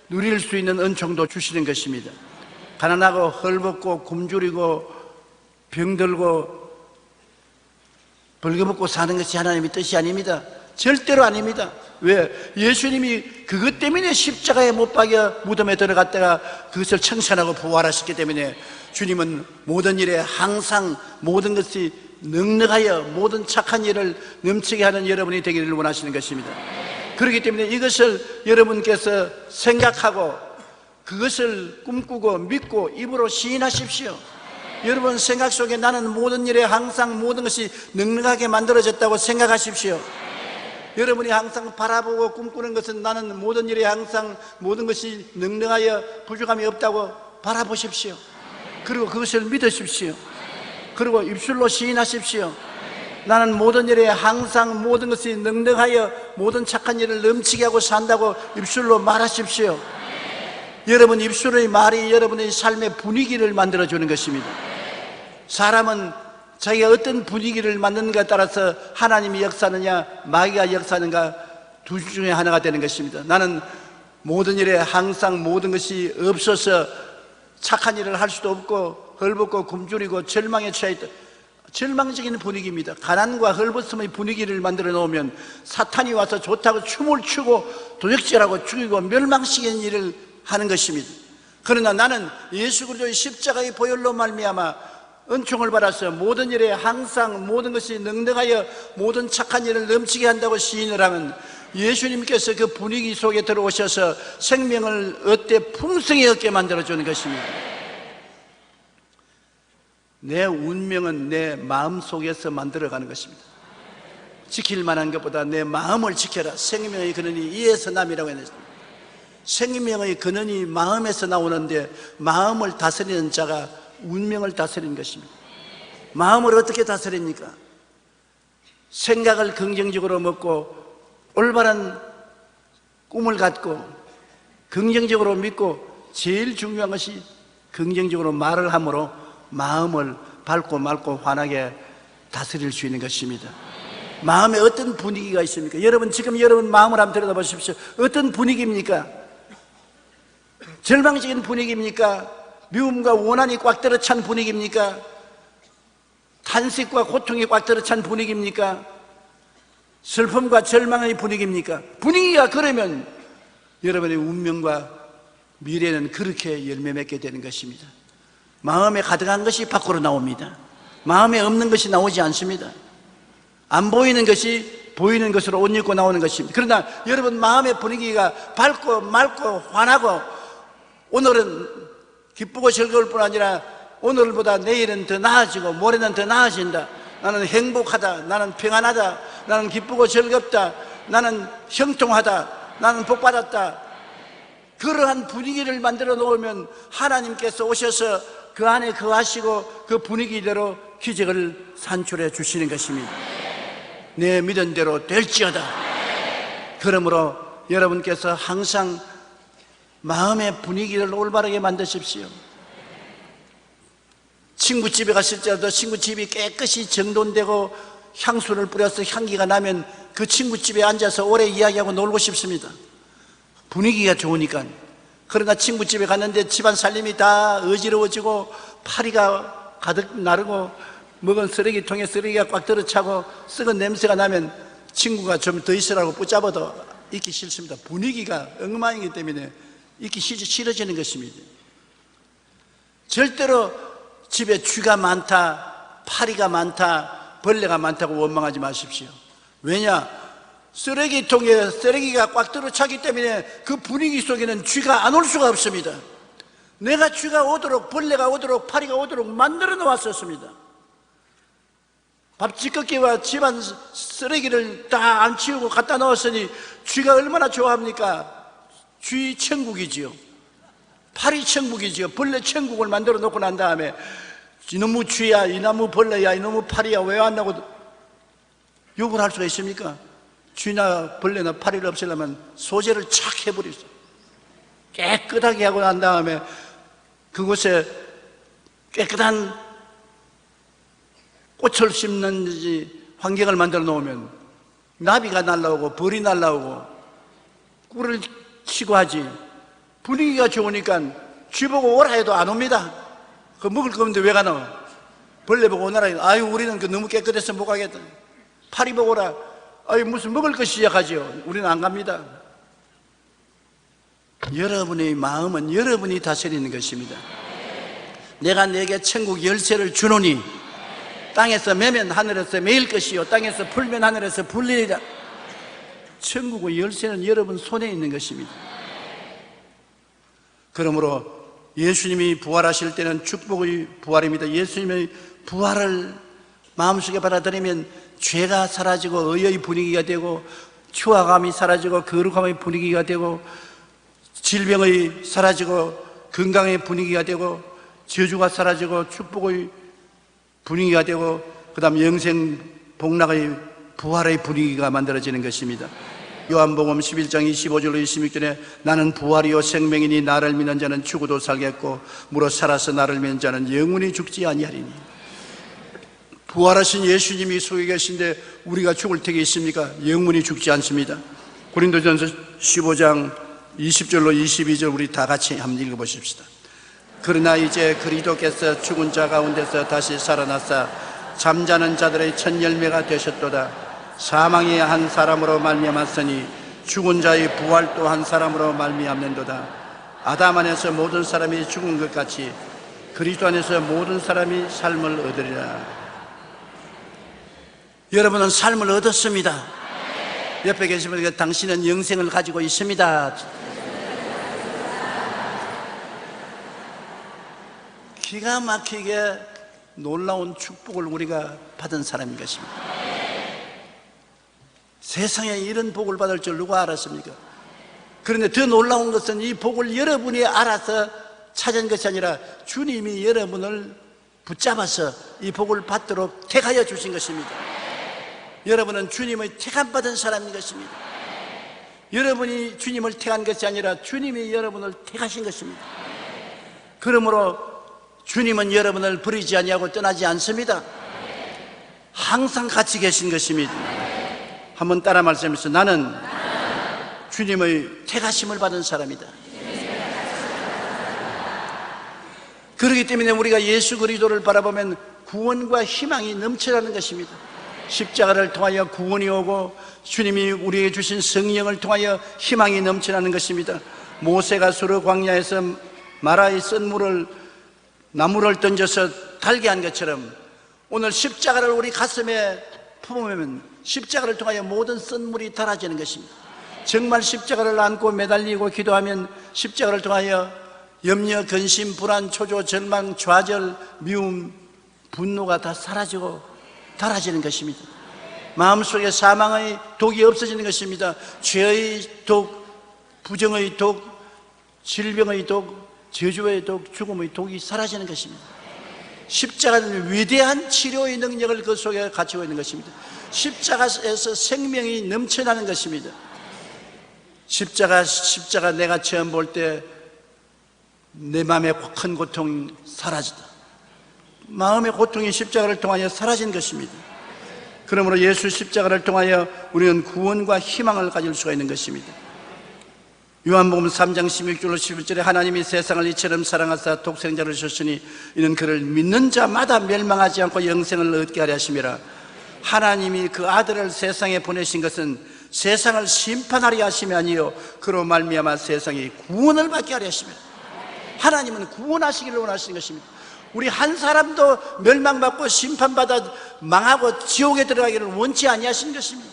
누릴 수 있는 은총도 주시는 것입니다. 가난하고 헐벗고 굶주리고 병들고 벌거벗고 사는 것이 하나님의 뜻이 아닙니다. 절대로 아닙니다. 왜? 예수님이 그것 때문에 십자가에 못 박여 무덤에 들어갔다가 그것을 청산하고 부활하셨기 때문에 주님은 모든 일에 항상 모든 것이 넉넉하여 모든 착한 일을 넘치게 하는 여러분이 되기를 원하시는 것입니다. 그렇기 때문에 이것을 여러분께서 생각하고 그것을 꿈꾸고 믿고 입으로 시인하십시오. 여러분 생각 속에 나는 모든 일에 항상 모든 것이 넉넉하게 만들어졌다고 생각하십시오. 여러분이 항상 바라보고 꿈꾸는 것은 나는 모든 일에 항상 모든 것이 넉넉하여 부족함이 없다고 바라보십시오. 그리고 그것을 믿으십시오. 그리고 입술로 시인하십시오. 나는 모든 일에 항상 모든 것이 넉넉하여 모든 착한 일을 넘치게 하고 산다고 입술로 말하십시오. 여러분 입술의 말이 여러분의 삶의 분위기를 만들어주는 것입니다. 사람은 자기가 어떤 분위기를 만드는가에 따라서 하나님이 역사하느냐 마귀가 역사하는가 둘 중에 하나가 되는 것입니다. 나는 모든 일에 항상 모든 것이 없어서 착한 일을 할 수도 없고 헐벗고 굶주리고 절망에 처해있다. 절망적인 분위기입니다. 가난과 헐벗음의 분위기를 만들어 놓으면 사탄이 와서 좋다고 춤을 추고 도적질하고 죽이고 멸망시키는 일을 하는 것입니다. 그러나 나는 예수 그리스도의 십자가의 보혈로 말미암아 은총을 받아서 모든 일에 항상 모든 것이 넉넉하여 모든 착한 일을 넘치게 한다고 시인을 하면 예수님께서 그 분위기 속에 들어오셔서 생명을 얻되 풍성히 얻게 만들어주는 것입니다. 내 운명은 내 마음 속에서 만들어가는 것입니다. 지킬 만한 것보다 내 마음을 지켜라. 생명의 근원이 이에서 남이라고 했습니다. 생명의 근원이 마음에서 나오는데 마음을 다스리는 자가 운명을 다스리는 것입니다. 마음을 어떻게 다스립니까? 생각을 긍정적으로 먹고 올바른 꿈을 갖고 긍정적으로 믿고 제일 중요한 것이 긍정적으로 말을 함으로 마음을 밝고 맑고 환하게 다스릴 수 있는 것입니다. 마음에 어떤 분위기가 있습니까? 여러분 지금 여러분 마음을 한번 들여다보십시오. 어떤 분위기입니까? 절망적인 분위기입니까? 미움과 원한이 꽉 들어찬 분위기입니까? 탄식과 고통이 꽉 들어찬 분위기입니까? 슬픔과 절망의 분위기입니까? 분위기가 그러면 여러분의 운명과 미래는 그렇게 열매 맺게 되는 것입니다. 마음에 가득한 것이 밖으로 나옵니다. 마음에 없는 것이 나오지 않습니다. 안 보이는 것이 보이는 것으로 옷 입고 나오는 것입니다. 그러나 여러분 마음의 분위기가 밝고 맑고 환하고 오늘은 기쁘고 즐거울 뿐 아니라 오늘보다 내일은 더 나아지고 모레는 더 나아진다. 나는 행복하다. 나는 평안하다. 나는 기쁘고 즐겁다. 나는 형통하다. 나는 복받았다. 그러한 분위기를 만들어 놓으면 하나님께서 오셔서 그 안에 거하시고 그 분위기대로 기적을 산출해 주시는 것입니다. 내 믿은 대로 될지어다. 그러므로 여러분께서 항상 마음의 분위기를 올바르게 만드십시오. 친구 집에 갔을 때도 친구 집이 깨끗이 정돈되고 향수를 뿌려서 향기가 나면 그 친구 집에 앉아서 오래 이야기하고 놀고 싶습니다. 분위기가 좋으니까. 그러나 친구 집에 갔는데 집안 살림이 다 어지러워지고 파리가 가득 나르고 먹은 쓰레기통에 쓰레기가 꽉 들어차고 썩은 냄새가 나면 친구가 좀 더 있으라고 붙잡아도 있기 싫습니다. 분위기가 엉망이기 때문에 있기 싫어지는 것입니다. 절대로 집에 쥐가 많다, 파리가 많다, 벌레가 많다고 원망하지 마십시오. 왜냐? 쓰레기통에 쓰레기가 꽉 들어차기 때문에 그 분위기 속에는 쥐가 안 올 수가 없습니다. 내가 쥐가 오도록, 벌레가 오도록, 파리가 오도록 만들어 놓았었습니다. 밥 찌꺼기와 집안 쓰레기를 다 안 치우고 갖다 넣었으니 쥐가 얼마나 좋아합니까? 쥐 천국이지요. 파리 천국이지요. 벌레 천국을 만들어 놓고 난 다음에 이놈의 쥐야, 이놈의 벌레야, 이놈의 파리야 왜 왔나고 욕을 할 수가 있습니까? 쥐나 벌레나 파리를 없애려면 소재를 착 해버리죠. 깨끗하게 하고 난 다음에 그곳에 깨끗한 꽃을 심는 환경을 만들어 놓으면 나비가 날라오고 벌이 날라오고 꿀을 치고 하지. 분위기가 좋으니까 쥐 보고 오라 해도 안 옵니다. 그 먹을 거 없는데 왜 가나? 벌레 보고 오너라 해도 아유 우리는 그 너무 깨끗해서 못 가겠다. 파리 보고 오라. 아유 무슨 먹을 거 시작하지요. 우리는 안 갑니다. 여러분의 마음은 여러분이 다스리는 것입니다. 내가 내게 천국 열쇠를 주노니 땅에서 매면 하늘에서 매일 것이요 땅에서 풀면 하늘에서 풀리리라. 천국의 열쇠는 여러분 손에 있는 것입니다. 그러므로 예수님이 부활하실 때는 축복의 부활입니다. 예수님의 부활을 마음속에 받아들이면 죄가 사라지고 의의 분위기가 되고 추화감이 사라지고 거룩함의 분위기가 되고 질병의 사라지고 건강의 분위기가 되고 저주가 사라지고 축복의 분위기가 되고 그 다음 영생 복락의 부활의 분위기가 만들어지는 것입니다. 요한복음 11장 25절로 26절에 나는 부활이요 생명이니 나를 믿는 자는 죽어도 살겠고 무릇 살아서 나를 믿는 자는 영원히 죽지 아니하리니. 부활하신 예수님이 속에 계신데 우리가 죽을 택이 있습니까? 영원히 죽지 않습니다. 고린도전서 15장 20절로 22절 우리 다 같이 한번 읽어보십시다. 그러나 이제 그리스도께서 죽은 자 가운데서 다시 살아나사 잠자는 자들의 첫 열매가 되셨도다. 사망이 한 사람으로 말미암았으니 죽은 자의 부활도 한 사람으로 말미암는도다. 아담 안에서 모든 사람이 죽은 것 같이 그리스도 안에서 모든 사람이 삶을 얻으리라. 여러분은 삶을 얻었습니다. 옆에 계신 분에게 당신은 영생을 가지고 있습니다. 기가 막히게 놀라운 축복을 우리가 받은 사람인 것입니다. 세상에 이런 복을 받을 줄 누가 알았습니까? 그런데 더 놀라운 것은 이 복을 여러분이 알아서 찾은 것이 아니라 주님이 여러분을 붙잡아서 이 복을 받도록 택하여 주신 것입니다. 여러분은 주님의 택함받은 사람인 것입니다. 여러분이 주님을 택한 것이 아니라 주님이 여러분을 택하신 것입니다. 그러므로 주님은 여러분을 버리지 아니하고 떠나지 않습니다. 항상 같이 계신 것입니다. 한번 따라 말씀하세요. 나는 주님의 택하심을 받은 사람이다. 그렇기 때문에 우리가 예수 그리스도를 바라보면 구원과 희망이 넘쳐나는 것입니다. 십자가를 통하여 구원이 오고 주님이 우리에게 주신 성령을 통하여 희망이 넘쳐나는 것입니다. 모세가 수르 광야에서 마라의 쓴물을 나무를 던져서 달게 한 것처럼 오늘 십자가를 우리 가슴에 품으면 십자가를 통하여 모든 쓴물이 달아지는 것입니다. 정말 십자가를 안고 매달리고 기도하면 십자가를 통하여 염려, 근심, 불안, 초조, 절망, 좌절, 미움, 분노가 다 사라지고 달아지는 것입니다. 마음속에 사망의 독이 없어지는 것입니다. 죄의 독, 부정의 독, 질병의 독, 저주의 독, 죽음의 독이 사라지는 것입니다. 십자가는 위대한 치료의 능력을 그 속에 갖추고 있는 것입니다. 십자가에서 생명이 넘쳐나는 것입니다. 십자가 내가 처음 볼 때 내 마음의 큰 고통이 사라지다. 마음의 고통이 십자가를 통하여 사라진 것입니다. 그러므로 예수 십자가를 통하여 우리는 구원과 희망을 가질 수가 있는 것입니다. 요한복음 3장 16절로 11절에 하나님이 세상을 이처럼 사랑하사 독생자를 주셨으니 이는 그를 믿는 자마다 멸망하지 않고 영생을 얻게 하려 하심이라. 하나님이 그 아들을 세상에 보내신 것은 세상을 심판하려 하심이 아니요 그로 말미암아 세상이 구원을 받게 하려 하심이라. 하나님은 구원하시기를 원하시는 것입니다. 우리 한 사람도 멸망받고 심판받아 망하고 지옥에 들어가기를 원치 아니하시는 것입니다.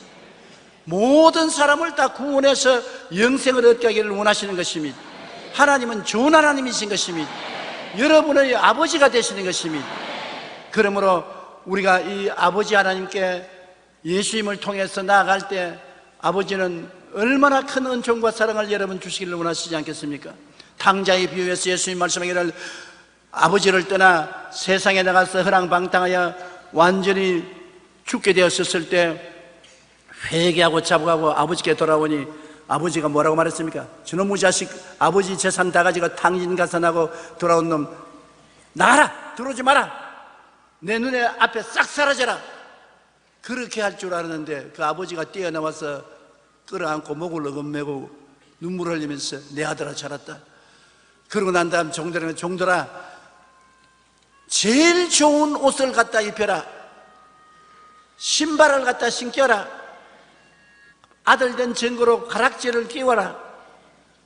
모든 사람을 다 구원해서 영생을 얻게 하기를 원하시는 것입니다. 하나님은 좋은 하나님이신 것입니다. 여러분의 아버지가 되시는 것입니다. 그러므로 우리가 이 아버지 하나님께 예수님을 통해서 나아갈 때 아버지는 얼마나 큰 은총과 사랑을 여러분 주시기를 원하시지 않겠습니까? 탕자의 비유에서 예수님 말씀하기를 아버지를 떠나 세상에 나가서 허랑방탕하여 완전히 죽게 되었을 때 회개하고 자복하고 아버지께 돌아오니 아버지가 뭐라고 말했습니까? 저놈의 자식, 아버지 재산 다 가지고 탕진가산하고 돌아온 놈 나가라! 들어오지 마라! 내 눈에 앞에 싹 사라져라! 그렇게 할 줄 알았는데 그 아버지가 뛰어나와서 끌어안고 목을 어금매고 눈물 흘리면서 내 아들아 자랐다. 그러고 난 다음 종들아 제일 좋은 옷을 갖다 입혀라. 신발을 갖다 신겨라. 아들 된 증거로 가락지를 끼워라.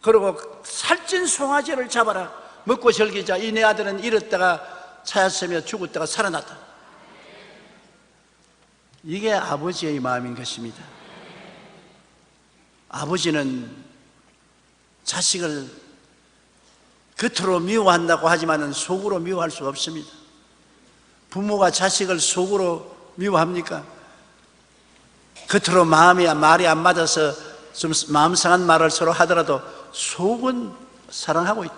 그리고 살찐 송아지를 잡아라. 먹고 즐기자. 이 내 아들은 잃었다가 찾았으며 죽었다가 살아났다. 이게 아버지의 마음인 것입니다. 아버지는 자식을 겉으로 미워한다고 하지만 속으로 미워할 수가 없습니다. 부모가 자식을 속으로 미워합니까? 겉으로 말이 안 맞아서 좀 마음 상한 말을 서로 하더라도 속은 사랑하고 있다.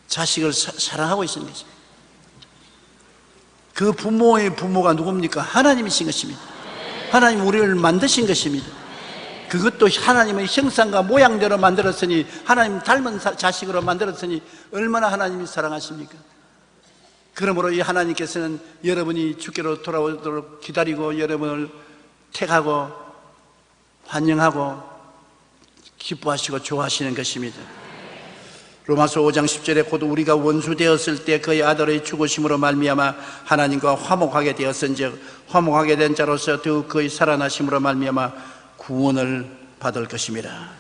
자식을 사랑하고 있는 것입니다. 그 부모의 부모가 누굽니까? 하나님이신 것입니다. 하나님 우리를 만드신 것입니다. 그것도 하나님의 형상과 모양대로 만들었으니 하나님 닮은 자식으로 만들었으니 얼마나 하나님이 사랑하십니까? 그러므로 이 하나님께서는 여러분이 주께로 돌아오도록 기다리고 여러분을 택하고 환영하고 기뻐하시고 좋아하시는 것입니다. 로마서 5장 10절에 곧 우리가 원수 되었을 때 그의 아들의 죽으심으로 말미암아 하나님과 화목하게 되었은즉 화목하게 된 자로서 더욱 그의 살아나심으로 말미암아 구원을 받을 것입니다.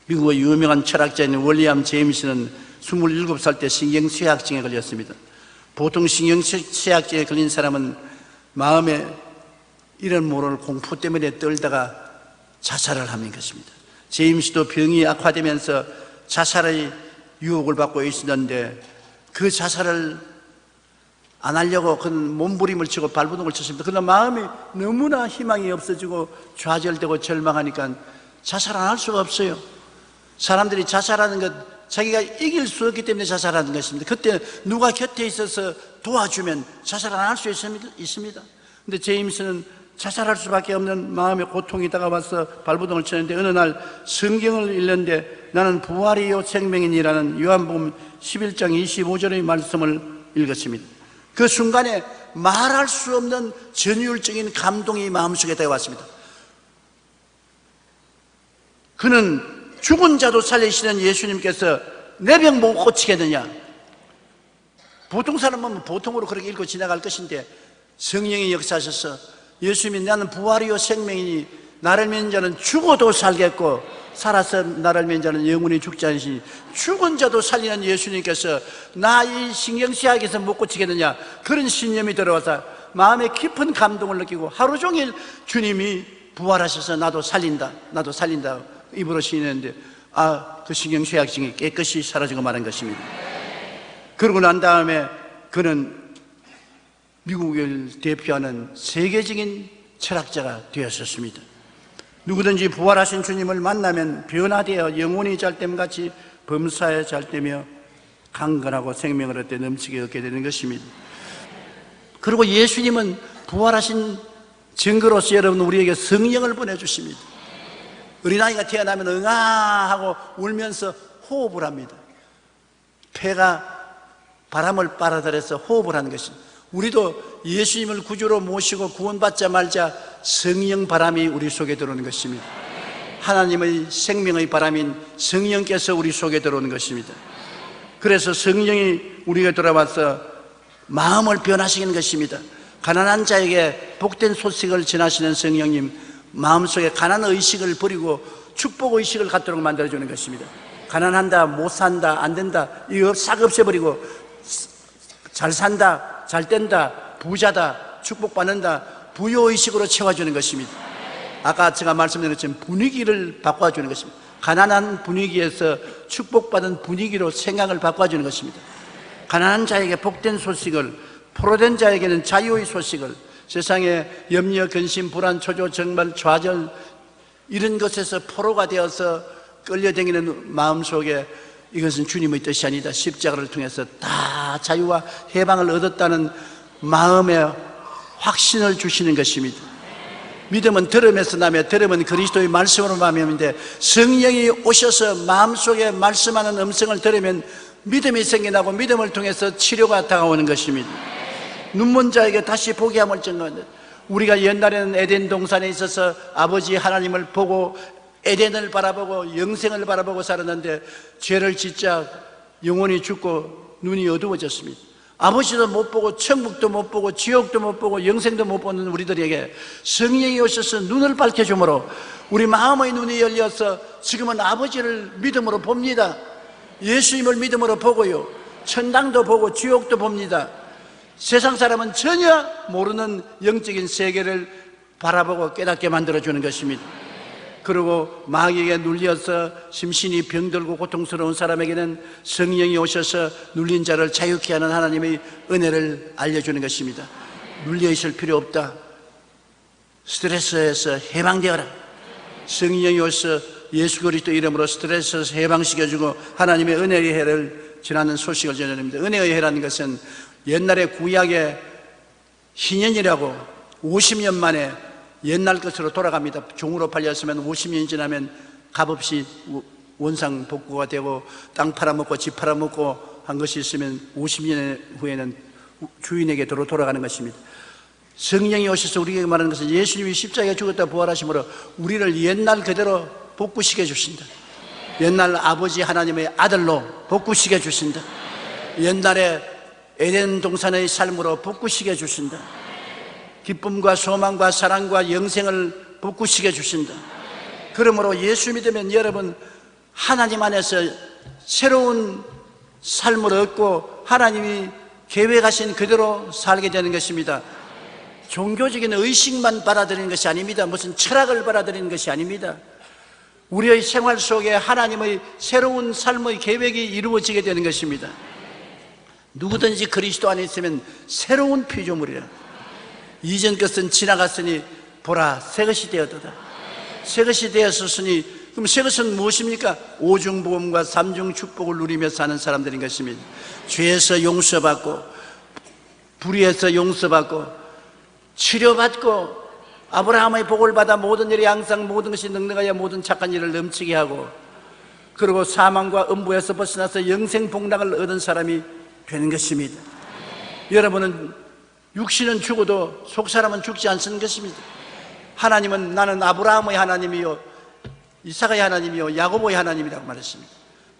미국의 유명한 철학자인 윌리엄 제임스는 27살 때 신경쇠약증에 걸렸습니다. 보통 신경쇠약증에 걸린 사람은 마음에 이런 모를 공포 때문에 떨다가 자살을 하는 것입니다. 제임스도 병이 악화되면서 자살의 유혹을 받고 있었는데 그 자살을 안 하려고 그 몸부림을 치고 발버둥을 쳤습니다. 그러나 마음이 너무나 희망이 없어지고 좌절되고 절망하니까 자살 안 할 수가 없어요. 사람들이 자살하는 것 자기가 이길 수 없기 때문에 자살하는 것입니다. 그때 누가 곁에 있어서 도와주면 자살 안 할 수 있습니다. 근데 제임스는 자살할 수밖에 없는 마음의 고통이 다가와서 발버둥을 쳤는데 어느 날 성경을 읽는데 나는 부활이요 생명이니라는 요한복음 11장 25절의 말씀을 읽었습니다. 그 순간에 말할 수 없는 전율적인 감동이 마음속에 다가왔습니다. 그는 죽은 자도 살리시는 예수님께서 내 병 못 고치겠느냐? 보통 사람은 보통으로 그렇게 읽고 지나갈 것인데 성령이 역사하셔서 예수님이 나는 부활이요 생명이니 나를 믿는 자는 죽어도 살겠고 살아서 나를 믿는 자는 영원히 죽지 않으시니 죽은 자도 살리는 예수님께서 나 이 신경쇠약에서 못 고치겠느냐? 그런 신념이 들어와서 마음에 깊은 감동을 느끼고 하루 종일 주님이 부활하셔서 나도 살린다 입으로 시인했는데 그 신경쇠약증이 깨끗이 사라지고 마는 것입니다. 그러고 난 다음에 그는 미국을 대표하는 세계적인 철학자가 되었었습니다. 누구든지 부활하신 주님을 만나면 변화되어 영혼이 잘됨같이 범사에 잘되며 강건하고 생명을 얻되 넘치게 얻게 되는 것입니다. 그리고 예수님은 부활하신 증거로서 여러분 우리에게 성령을 보내주십니다. 어린아이가 태어나면 응아하고 울면서 호흡을 합니다. 폐가 바람을 빨아들여서 호흡을 하는 것입니다. 우리도 예수님을 구주로 모시고 구원받자마자 성령 바람이 우리 속에 들어오는 것입니다. 하나님의 생명의 바람인 성령께서 우리 속에 들어오는 것입니다. 그래서 성령이 우리가 돌아와서 마음을 변화시키는 것입니다. 가난한 자에게 복된 소식을 전하시는 성령님, 마음속에 가난의 의식을 버리고 축복의 의식을 갖도록 만들어주는 것입니다. 가난한다, 못 산다, 안 된다 이거 싹 없애버리고 잘 산다, 잘 된다, 부자다, 축복받는다 부여의식으로 채워주는 것입니다. 아까 제가 말씀드린 것처럼 분위기를 바꿔주는 것입니다. 가난한 분위기에서 축복받은 분위기로 생각을 바꿔주는 것입니다. 가난한 자에게 복된 소식을, 포로된 자에게는 자유의 소식을, 세상에 염려, 근심, 불안, 초조, 정말, 좌절 이런 것에서 포로가 되어서 끌려다니는 마음속에 이것은 주님의 뜻이 아니다, 십자가를 통해서 다 자유와 해방을 얻었다는 마음의 확신을 주시는 것입니다. 믿음은 들음에서 나며 들음은 그리스도의 말씀으로 나며인데 성령이 오셔서 마음속에 말씀하는 음성을 들으면 믿음이 생겨나고 믿음을 통해서 치료가 다가오는 것입니다. 눈먼 자에게 다시 보게 함을 증거한다. 우리가 옛날에는 에덴 동산에 있어서 아버지 하나님을 보고 에덴을 바라보고 영생을 바라보고 살았는데 죄를 짓자 영혼이 죽고 눈이 어두워졌습니다. 아버지도 못 보고 천국도 못 보고 지옥도 못 보고 영생도 못 보는 우리들에게 성령이 오셔서 눈을 밝혀주므로 우리 마음의 눈이 열려서 지금은 아버지를 믿음으로 봅니다. 예수님을 믿음으로 보고요, 천당도 보고 지옥도 봅니다. 세상 사람은 전혀 모르는 영적인 세계를 바라보고 깨닫게 만들어주는 것입니다. 그리고 마귀에게 눌려서 심신이 병들고 고통스러운 사람에게는 성령이 오셔서 눌린 자를 자유케 하는 하나님의 은혜를 알려주는 것입니다. 눌려 있을 필요 없다. 스트레스에서 해방되어라. 성령이 오셔서 예수 그리스도 이름으로 스트레스에서 해방시켜주고 하나님의 은혜의 해를 전하는 소식을 전합니다. 은혜의 해라는 것은 옛날에 구약의 희년이라고 50년 만에 옛날 것으로 돌아갑니다. 종으로 팔렸으면 50년이 지나면 값없이 원상 복구가 되고 땅 팔아먹고 집 팔아먹고 한 것이 있으면 50년 후에는 주인에게 돌아가는 것입니다. 성령이 오셔서 우리에게 말하는 것은 예수님이 십자가에 죽었다 부활하심으로 우리를 옛날 그대로 복구시켜 주신다. 옛날 아버지 하나님의 아들로 복구시켜 주신다. 옛날에 에덴 동산의 삶으로 복구시켜 주신다. 기쁨과 소망과 사랑과 영생을 복구시켜 주신다. 그러므로 예수 믿으면 여러분 하나님 안에서 새로운 삶을 얻고 하나님이 계획하신 그대로 살게 되는 것입니다. 종교적인 의식만 받아들이는 것이 아닙니다. 무슨 철학을 받아들이는 것이 아닙니다. 우리의 생활 속에 하나님의 새로운 삶의 계획이 이루어지게 되는 것입니다. 누구든지 그리스도 안에 있으면 새로운 피조물이라. 이전 것은 지나갔으니 보라 새것이 되었도다. 새것이 되었으니 그럼 새것은 무엇입니까? 오중보험과 삼중 축복을 누리며 사는 사람들인 것입니다. 죄에서 용서받고 불의에서 용서받고 치료받고 아브라함의 복을 받아 모든 일이 항상 모든 것이 능력하여 모든 착한 일을 넘치게 하고 그리고 사망과 음부에서 벗어나서 영생 복락을 얻은 사람이 되는 것입니다. 여러분은 육신은 죽어도 속사람은 죽지 않는 것입니다. 하나님은 나는 아브라함의 하나님이요 이삭의 하나님이요 야고보의 하나님이라고 말했습니다.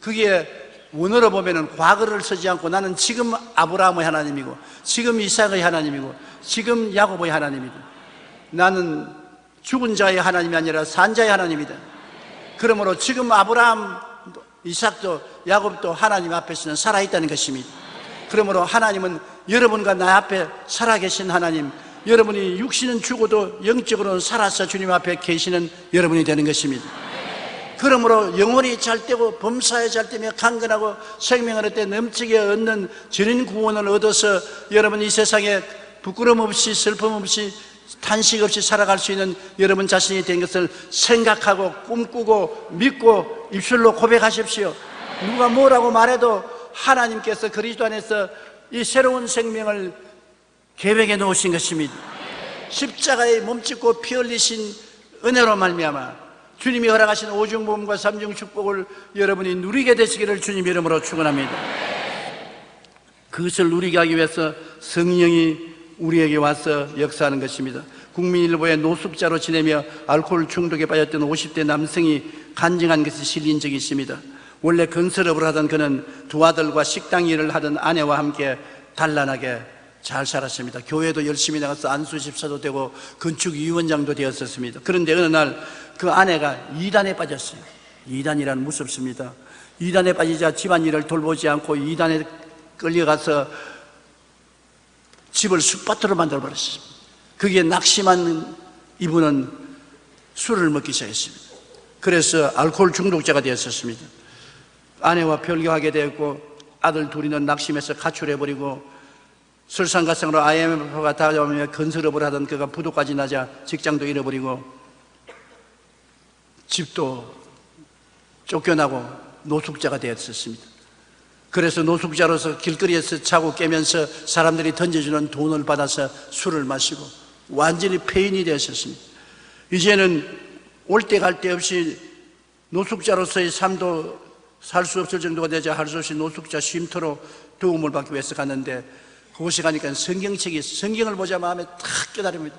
그게 원어로 보면은 과거를 쓰지 않고 나는 지금 아브라함의 하나님이고 지금 이삭의 하나님이고 지금 야곱의 하나님이다. 나는 죽은 자의 하나님이 아니라 산 자의 하나님이다. 그러므로 지금 아브라함, 이삭도 야곱도 하나님 앞에서는 살아있다는 것입니다. 그러므로 하나님은 여러분과 나 앞에 살아계신 하나님, 여러분이 육신은 죽어도 영적으로는 살아서 주님 앞에 계시는 여러분이 되는 것입니다. 그러므로 영혼이 잘 되고 범사에 잘 되며 강건하고 생명을 얻되 넘치게 얻는 전인 구원을 얻어서 여러분 이 세상에 부끄럼 없이 슬픔 없이 탄식 없이 살아갈 수 있는 여러분 자신이 된 것을 생각하고 꿈꾸고 믿고 입술로 고백하십시오. 누가 뭐라고 말해도 하나님께서 그리스도 안에서 이 새로운 생명을 계획해 놓으신 것입니다. 십자가에 몸짓고 피 흘리신 은혜로 말미암아 주님이 허락하신 오중보험과 삼중 축복을 여러분이 누리게 되시기를 주님 이름으로 축원합니다. 그것을 누리게 하기 위해서 성령이 우리에게 와서 역사하는 것입니다. 국민일보에 노숙자로 지내며 알코올 중독에 빠졌던 50대 남성이 간증한 것이 실린 적이 있습니다. 원래 건설업을 하던 그는 두 아들과 식당 일을 하던 아내와 함께 단란하게 잘 살았습니다. 교회도 열심히 나가서 안수집사도 되고 건축위원장도 되었었습니다. 그런데 어느 날 그 아내가 이단에 빠졌어요. 이단이란 무섭습니다. 이단에 빠지자 집안일을 돌보지 않고 이단에 끌려가서 집을 숲밭으로 만들어버렸습니다. 거기에 낙심한 이분은 술을 먹기 시작했습니다. 그래서 알코올 중독자가 되었었습니다. 아내와 별교하게 되었고 아들 둘이는 낙심해서 가출해버리고 설상가상으로 IMF가 다가오며 건설업을 하던 그가 부도까지 나자 직장도 잃어버리고 집도 쫓겨나고 노숙자가 되었었습니다. 그래서 노숙자로서 길거리에서 자고 깨면서 사람들이 던져주는 돈을 받아서 술을 마시고 완전히 폐인이 되었었습니다. 이제는 올 때 갈 데 없이 노숙자로서의 삶도 살 수 없을 정도가 되자 할 수 없이 노숙자 쉼터로 도움을 받기 위해서 갔는데 그곳에 가니까 성경책이 성경을 보자 마음에 탁 깨달습니다.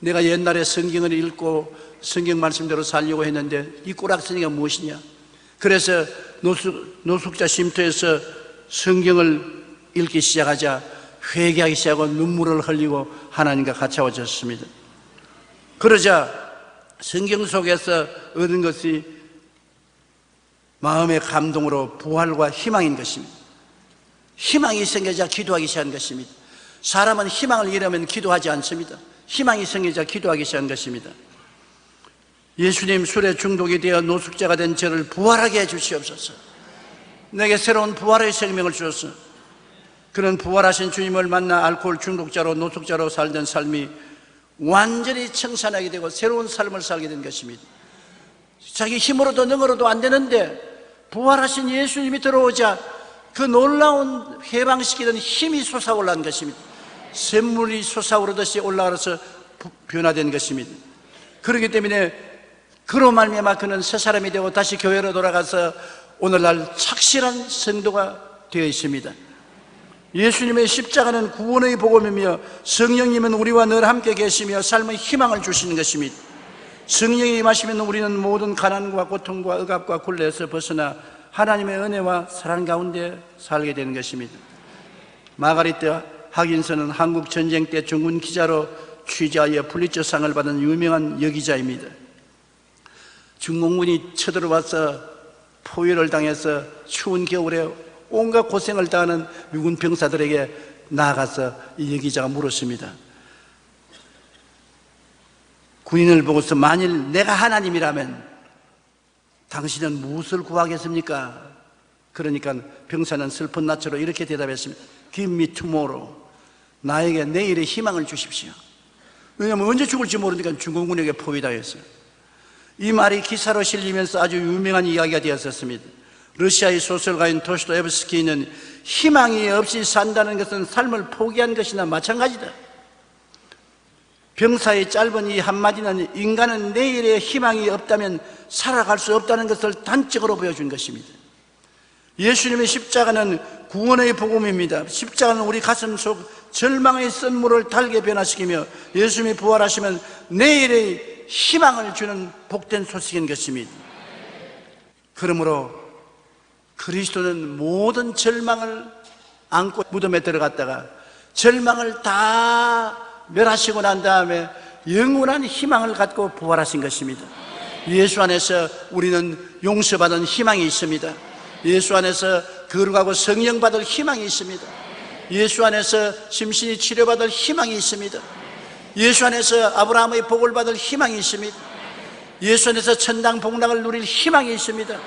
내가 옛날에 성경을 읽고 성경 말씀대로 살려고 했는데 이 꼬락서니가 무엇이냐. 그래서 노숙자 쉼터에서 성경을 읽기 시작하자 회개하기 시작하고 눈물을 흘리고 하나님과 가까워졌습니다. 그러자 성경 속에서 얻은 것이 마음의 감동으로 부활과 희망인 것입니다. 희망이 생겨자 기도하기 시작한 것입니다. 사람은 희망을 잃으면 기도하지 않습니다. 희망이 생기자 기도하기 시작한 것입니다. 예수님, 술에 중독이 되어 노숙자가 된 저를 부활하게 해 주시옵소서. 내게 새로운 부활의 생명을 주소서. 그런 부활하신 주님을 만나 알코올 중독자로 노숙자로 살던 삶이 완전히 청산하게 되고 새로운 삶을 살게 된 것입니다. 자기 힘으로도 능으로도 안 되는데 부활하신 예수님이 들어오자 그 놀라운 해방시키던 힘이 솟아올라는 것입니다. 샘물이 솟아오르듯이 올라가서 변화된 것입니다. 그렇기 때문에 그로 말미암아 그는 새 사람이 되고 다시 교회로 돌아가서 오늘날 착실한 성도가 되어 있습니다. 예수님의 십자가는 구원의 복음이며 성령님은 우리와 늘 함께 계시며 삶의 희망을 주시는 것입니다. 성령이 임하시면 우리는 모든 가난과 고통과 억압과 굴레에서 벗어나 하나님의 은혜와 사랑 가운데 살게 되는 것입니다. 마가리트 하긴서는 한국 전쟁 때 중군 기자로 취재하여 풀리처상을 받은 유명한 여기자입니다. 중공군이 쳐들어와서 포위를 당해서 추운 겨울에 온갖 고생을 당하는 미군 병사들에게 나아가서 이 여기자가 물었습니다. 군인을 보고서 만일 내가 하나님이라면 당신은 무엇을 구하겠습니까? 그러니까 병사는 슬픈 낯으로 이렇게 대답했습니다. Give me tomorrow. 나에게 내일의 희망을 주십시오. 왜냐하면 언제 죽을지 모르니까 중공군에게 포위당했어요. 이 말이 기사로 실리면서 아주 유명한 이야기가 되었었습니다. 러시아의 소설가인 도스토옙스키는 희망이 없이 산다는 것은 삶을 포기한 것이나 마찬가지다. 병사의 짧은 이 한마디는 인간은 내일의 희망이 없다면 살아갈 수 없다는 것을 단적으로 보여준 것입니다. 예수님의 십자가는 구원의 복음입니다. 십자가는 우리 가슴 속 절망의 썬물을 달게 변화시키며 예수님이 부활하시면 내일의 희망을 주는 복된 소식인 것입니다. 그러므로 그리스도는 모든 절망을 안고 무덤에 들어갔다가 절망을 다 멸하시고 난 다음에 영원한 희망을 갖고 부활하신 것입니다. 예수 안에서 우리는 용서받은 희망이 있습니다. 예수 안에서 거룩하고 성령 받을 희망이 있습니다. 예수 안에서 심신이 치료받을 희망이 있습니다. 예수 안에서 아브라함의 복을 받을 희망이 있습니다. 예수 안에서 천당 복락을 누릴 희망이 있습니다.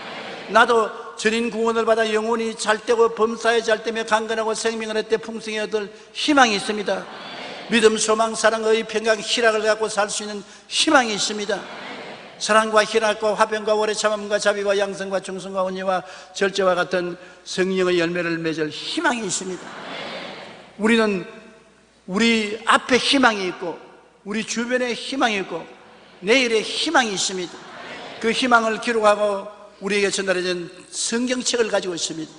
나도 전인 구원을 받아 영혼이 잘되고 범사에 잘되며 강건하고 생명을 얻되 풍성히 얻을 희망이 있습니다. 믿음, 소망, 사랑, 의, 평강, 희락을 갖고 살 수 있는 희망이 있습니다. 사랑과 희락과 화평과 오래 참음과 자비와 양성과 충성과 온유와 절제와 같은 성령의 열매를 맺을 희망이 있습니다. 우리는 우리 앞에 희망이 있고 우리 주변에 희망이 있고 내일에 희망이 있습니다. 그 희망을 기록하고 우리에게 전달해진 성경책을 가지고 있습니다.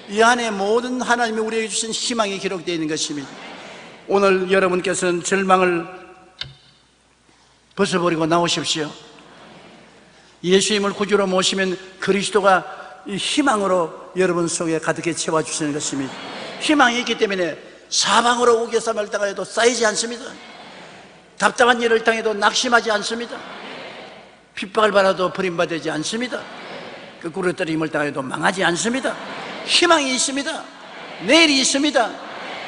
이 안에 모든 하나님이 우리에게 주신 희망이 기록되어 있는 것입니다. 오늘 여러분께서는 절망을 벗어버리고 나오십시오. 예수님을 구주로 모시면 그리스도가 이 희망으로 여러분 속에 가득히 채워주시는 것입니다. 희망이 있기 때문에 사방으로 우겨쌈을 당해도 쌓이지 않습니다. 답답한 일을 당해도 낙심하지 않습니다. 핍박을 받아도 버림받지 않습니다. 거꾸로 떨어짐을 당해도 망하지 않습니다. 희망이 있습니다. 내일이 있습니다.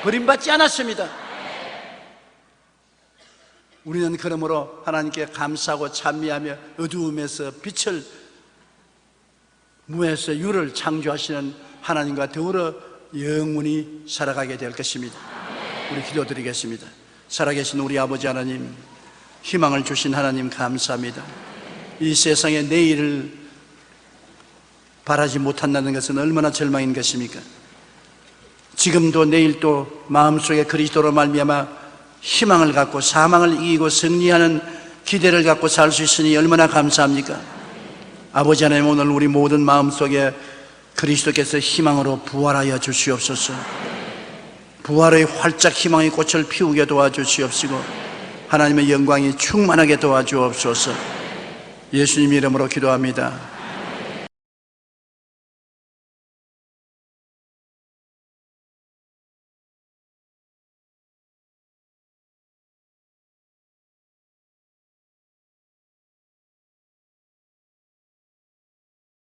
버림받지 않았습니다. 우리는 그러므로 하나님께 감사하고 찬미하며 어두움에서 빛을, 무에서 유를 창조하시는 하나님과 더불어 영원히 살아가게 될 것입니다. 우리 기도드리겠습니다. 살아계신 우리 아버지 하나님, 희망을 주신 하나님 감사합니다. 이 세상에 내일을 바라지 못한다는 것은 얼마나 절망인 것입니까? 지금도 내일도 마음속에 그리스도로 말미암아 희망을 갖고 사망을 이기고 승리하는 기대를 갖고 살 수 있으니 얼마나 감사합니까? 아버지 하나님, 오늘 우리 모든 마음속에 그리스도께서 희망으로 부활하여 주시옵소서. 부활의 활짝 희망의 꽃을 피우게 도와주시옵시고 하나님의 영광이 충만하게 도와주옵소서. 예수님 이름으로 기도합니다.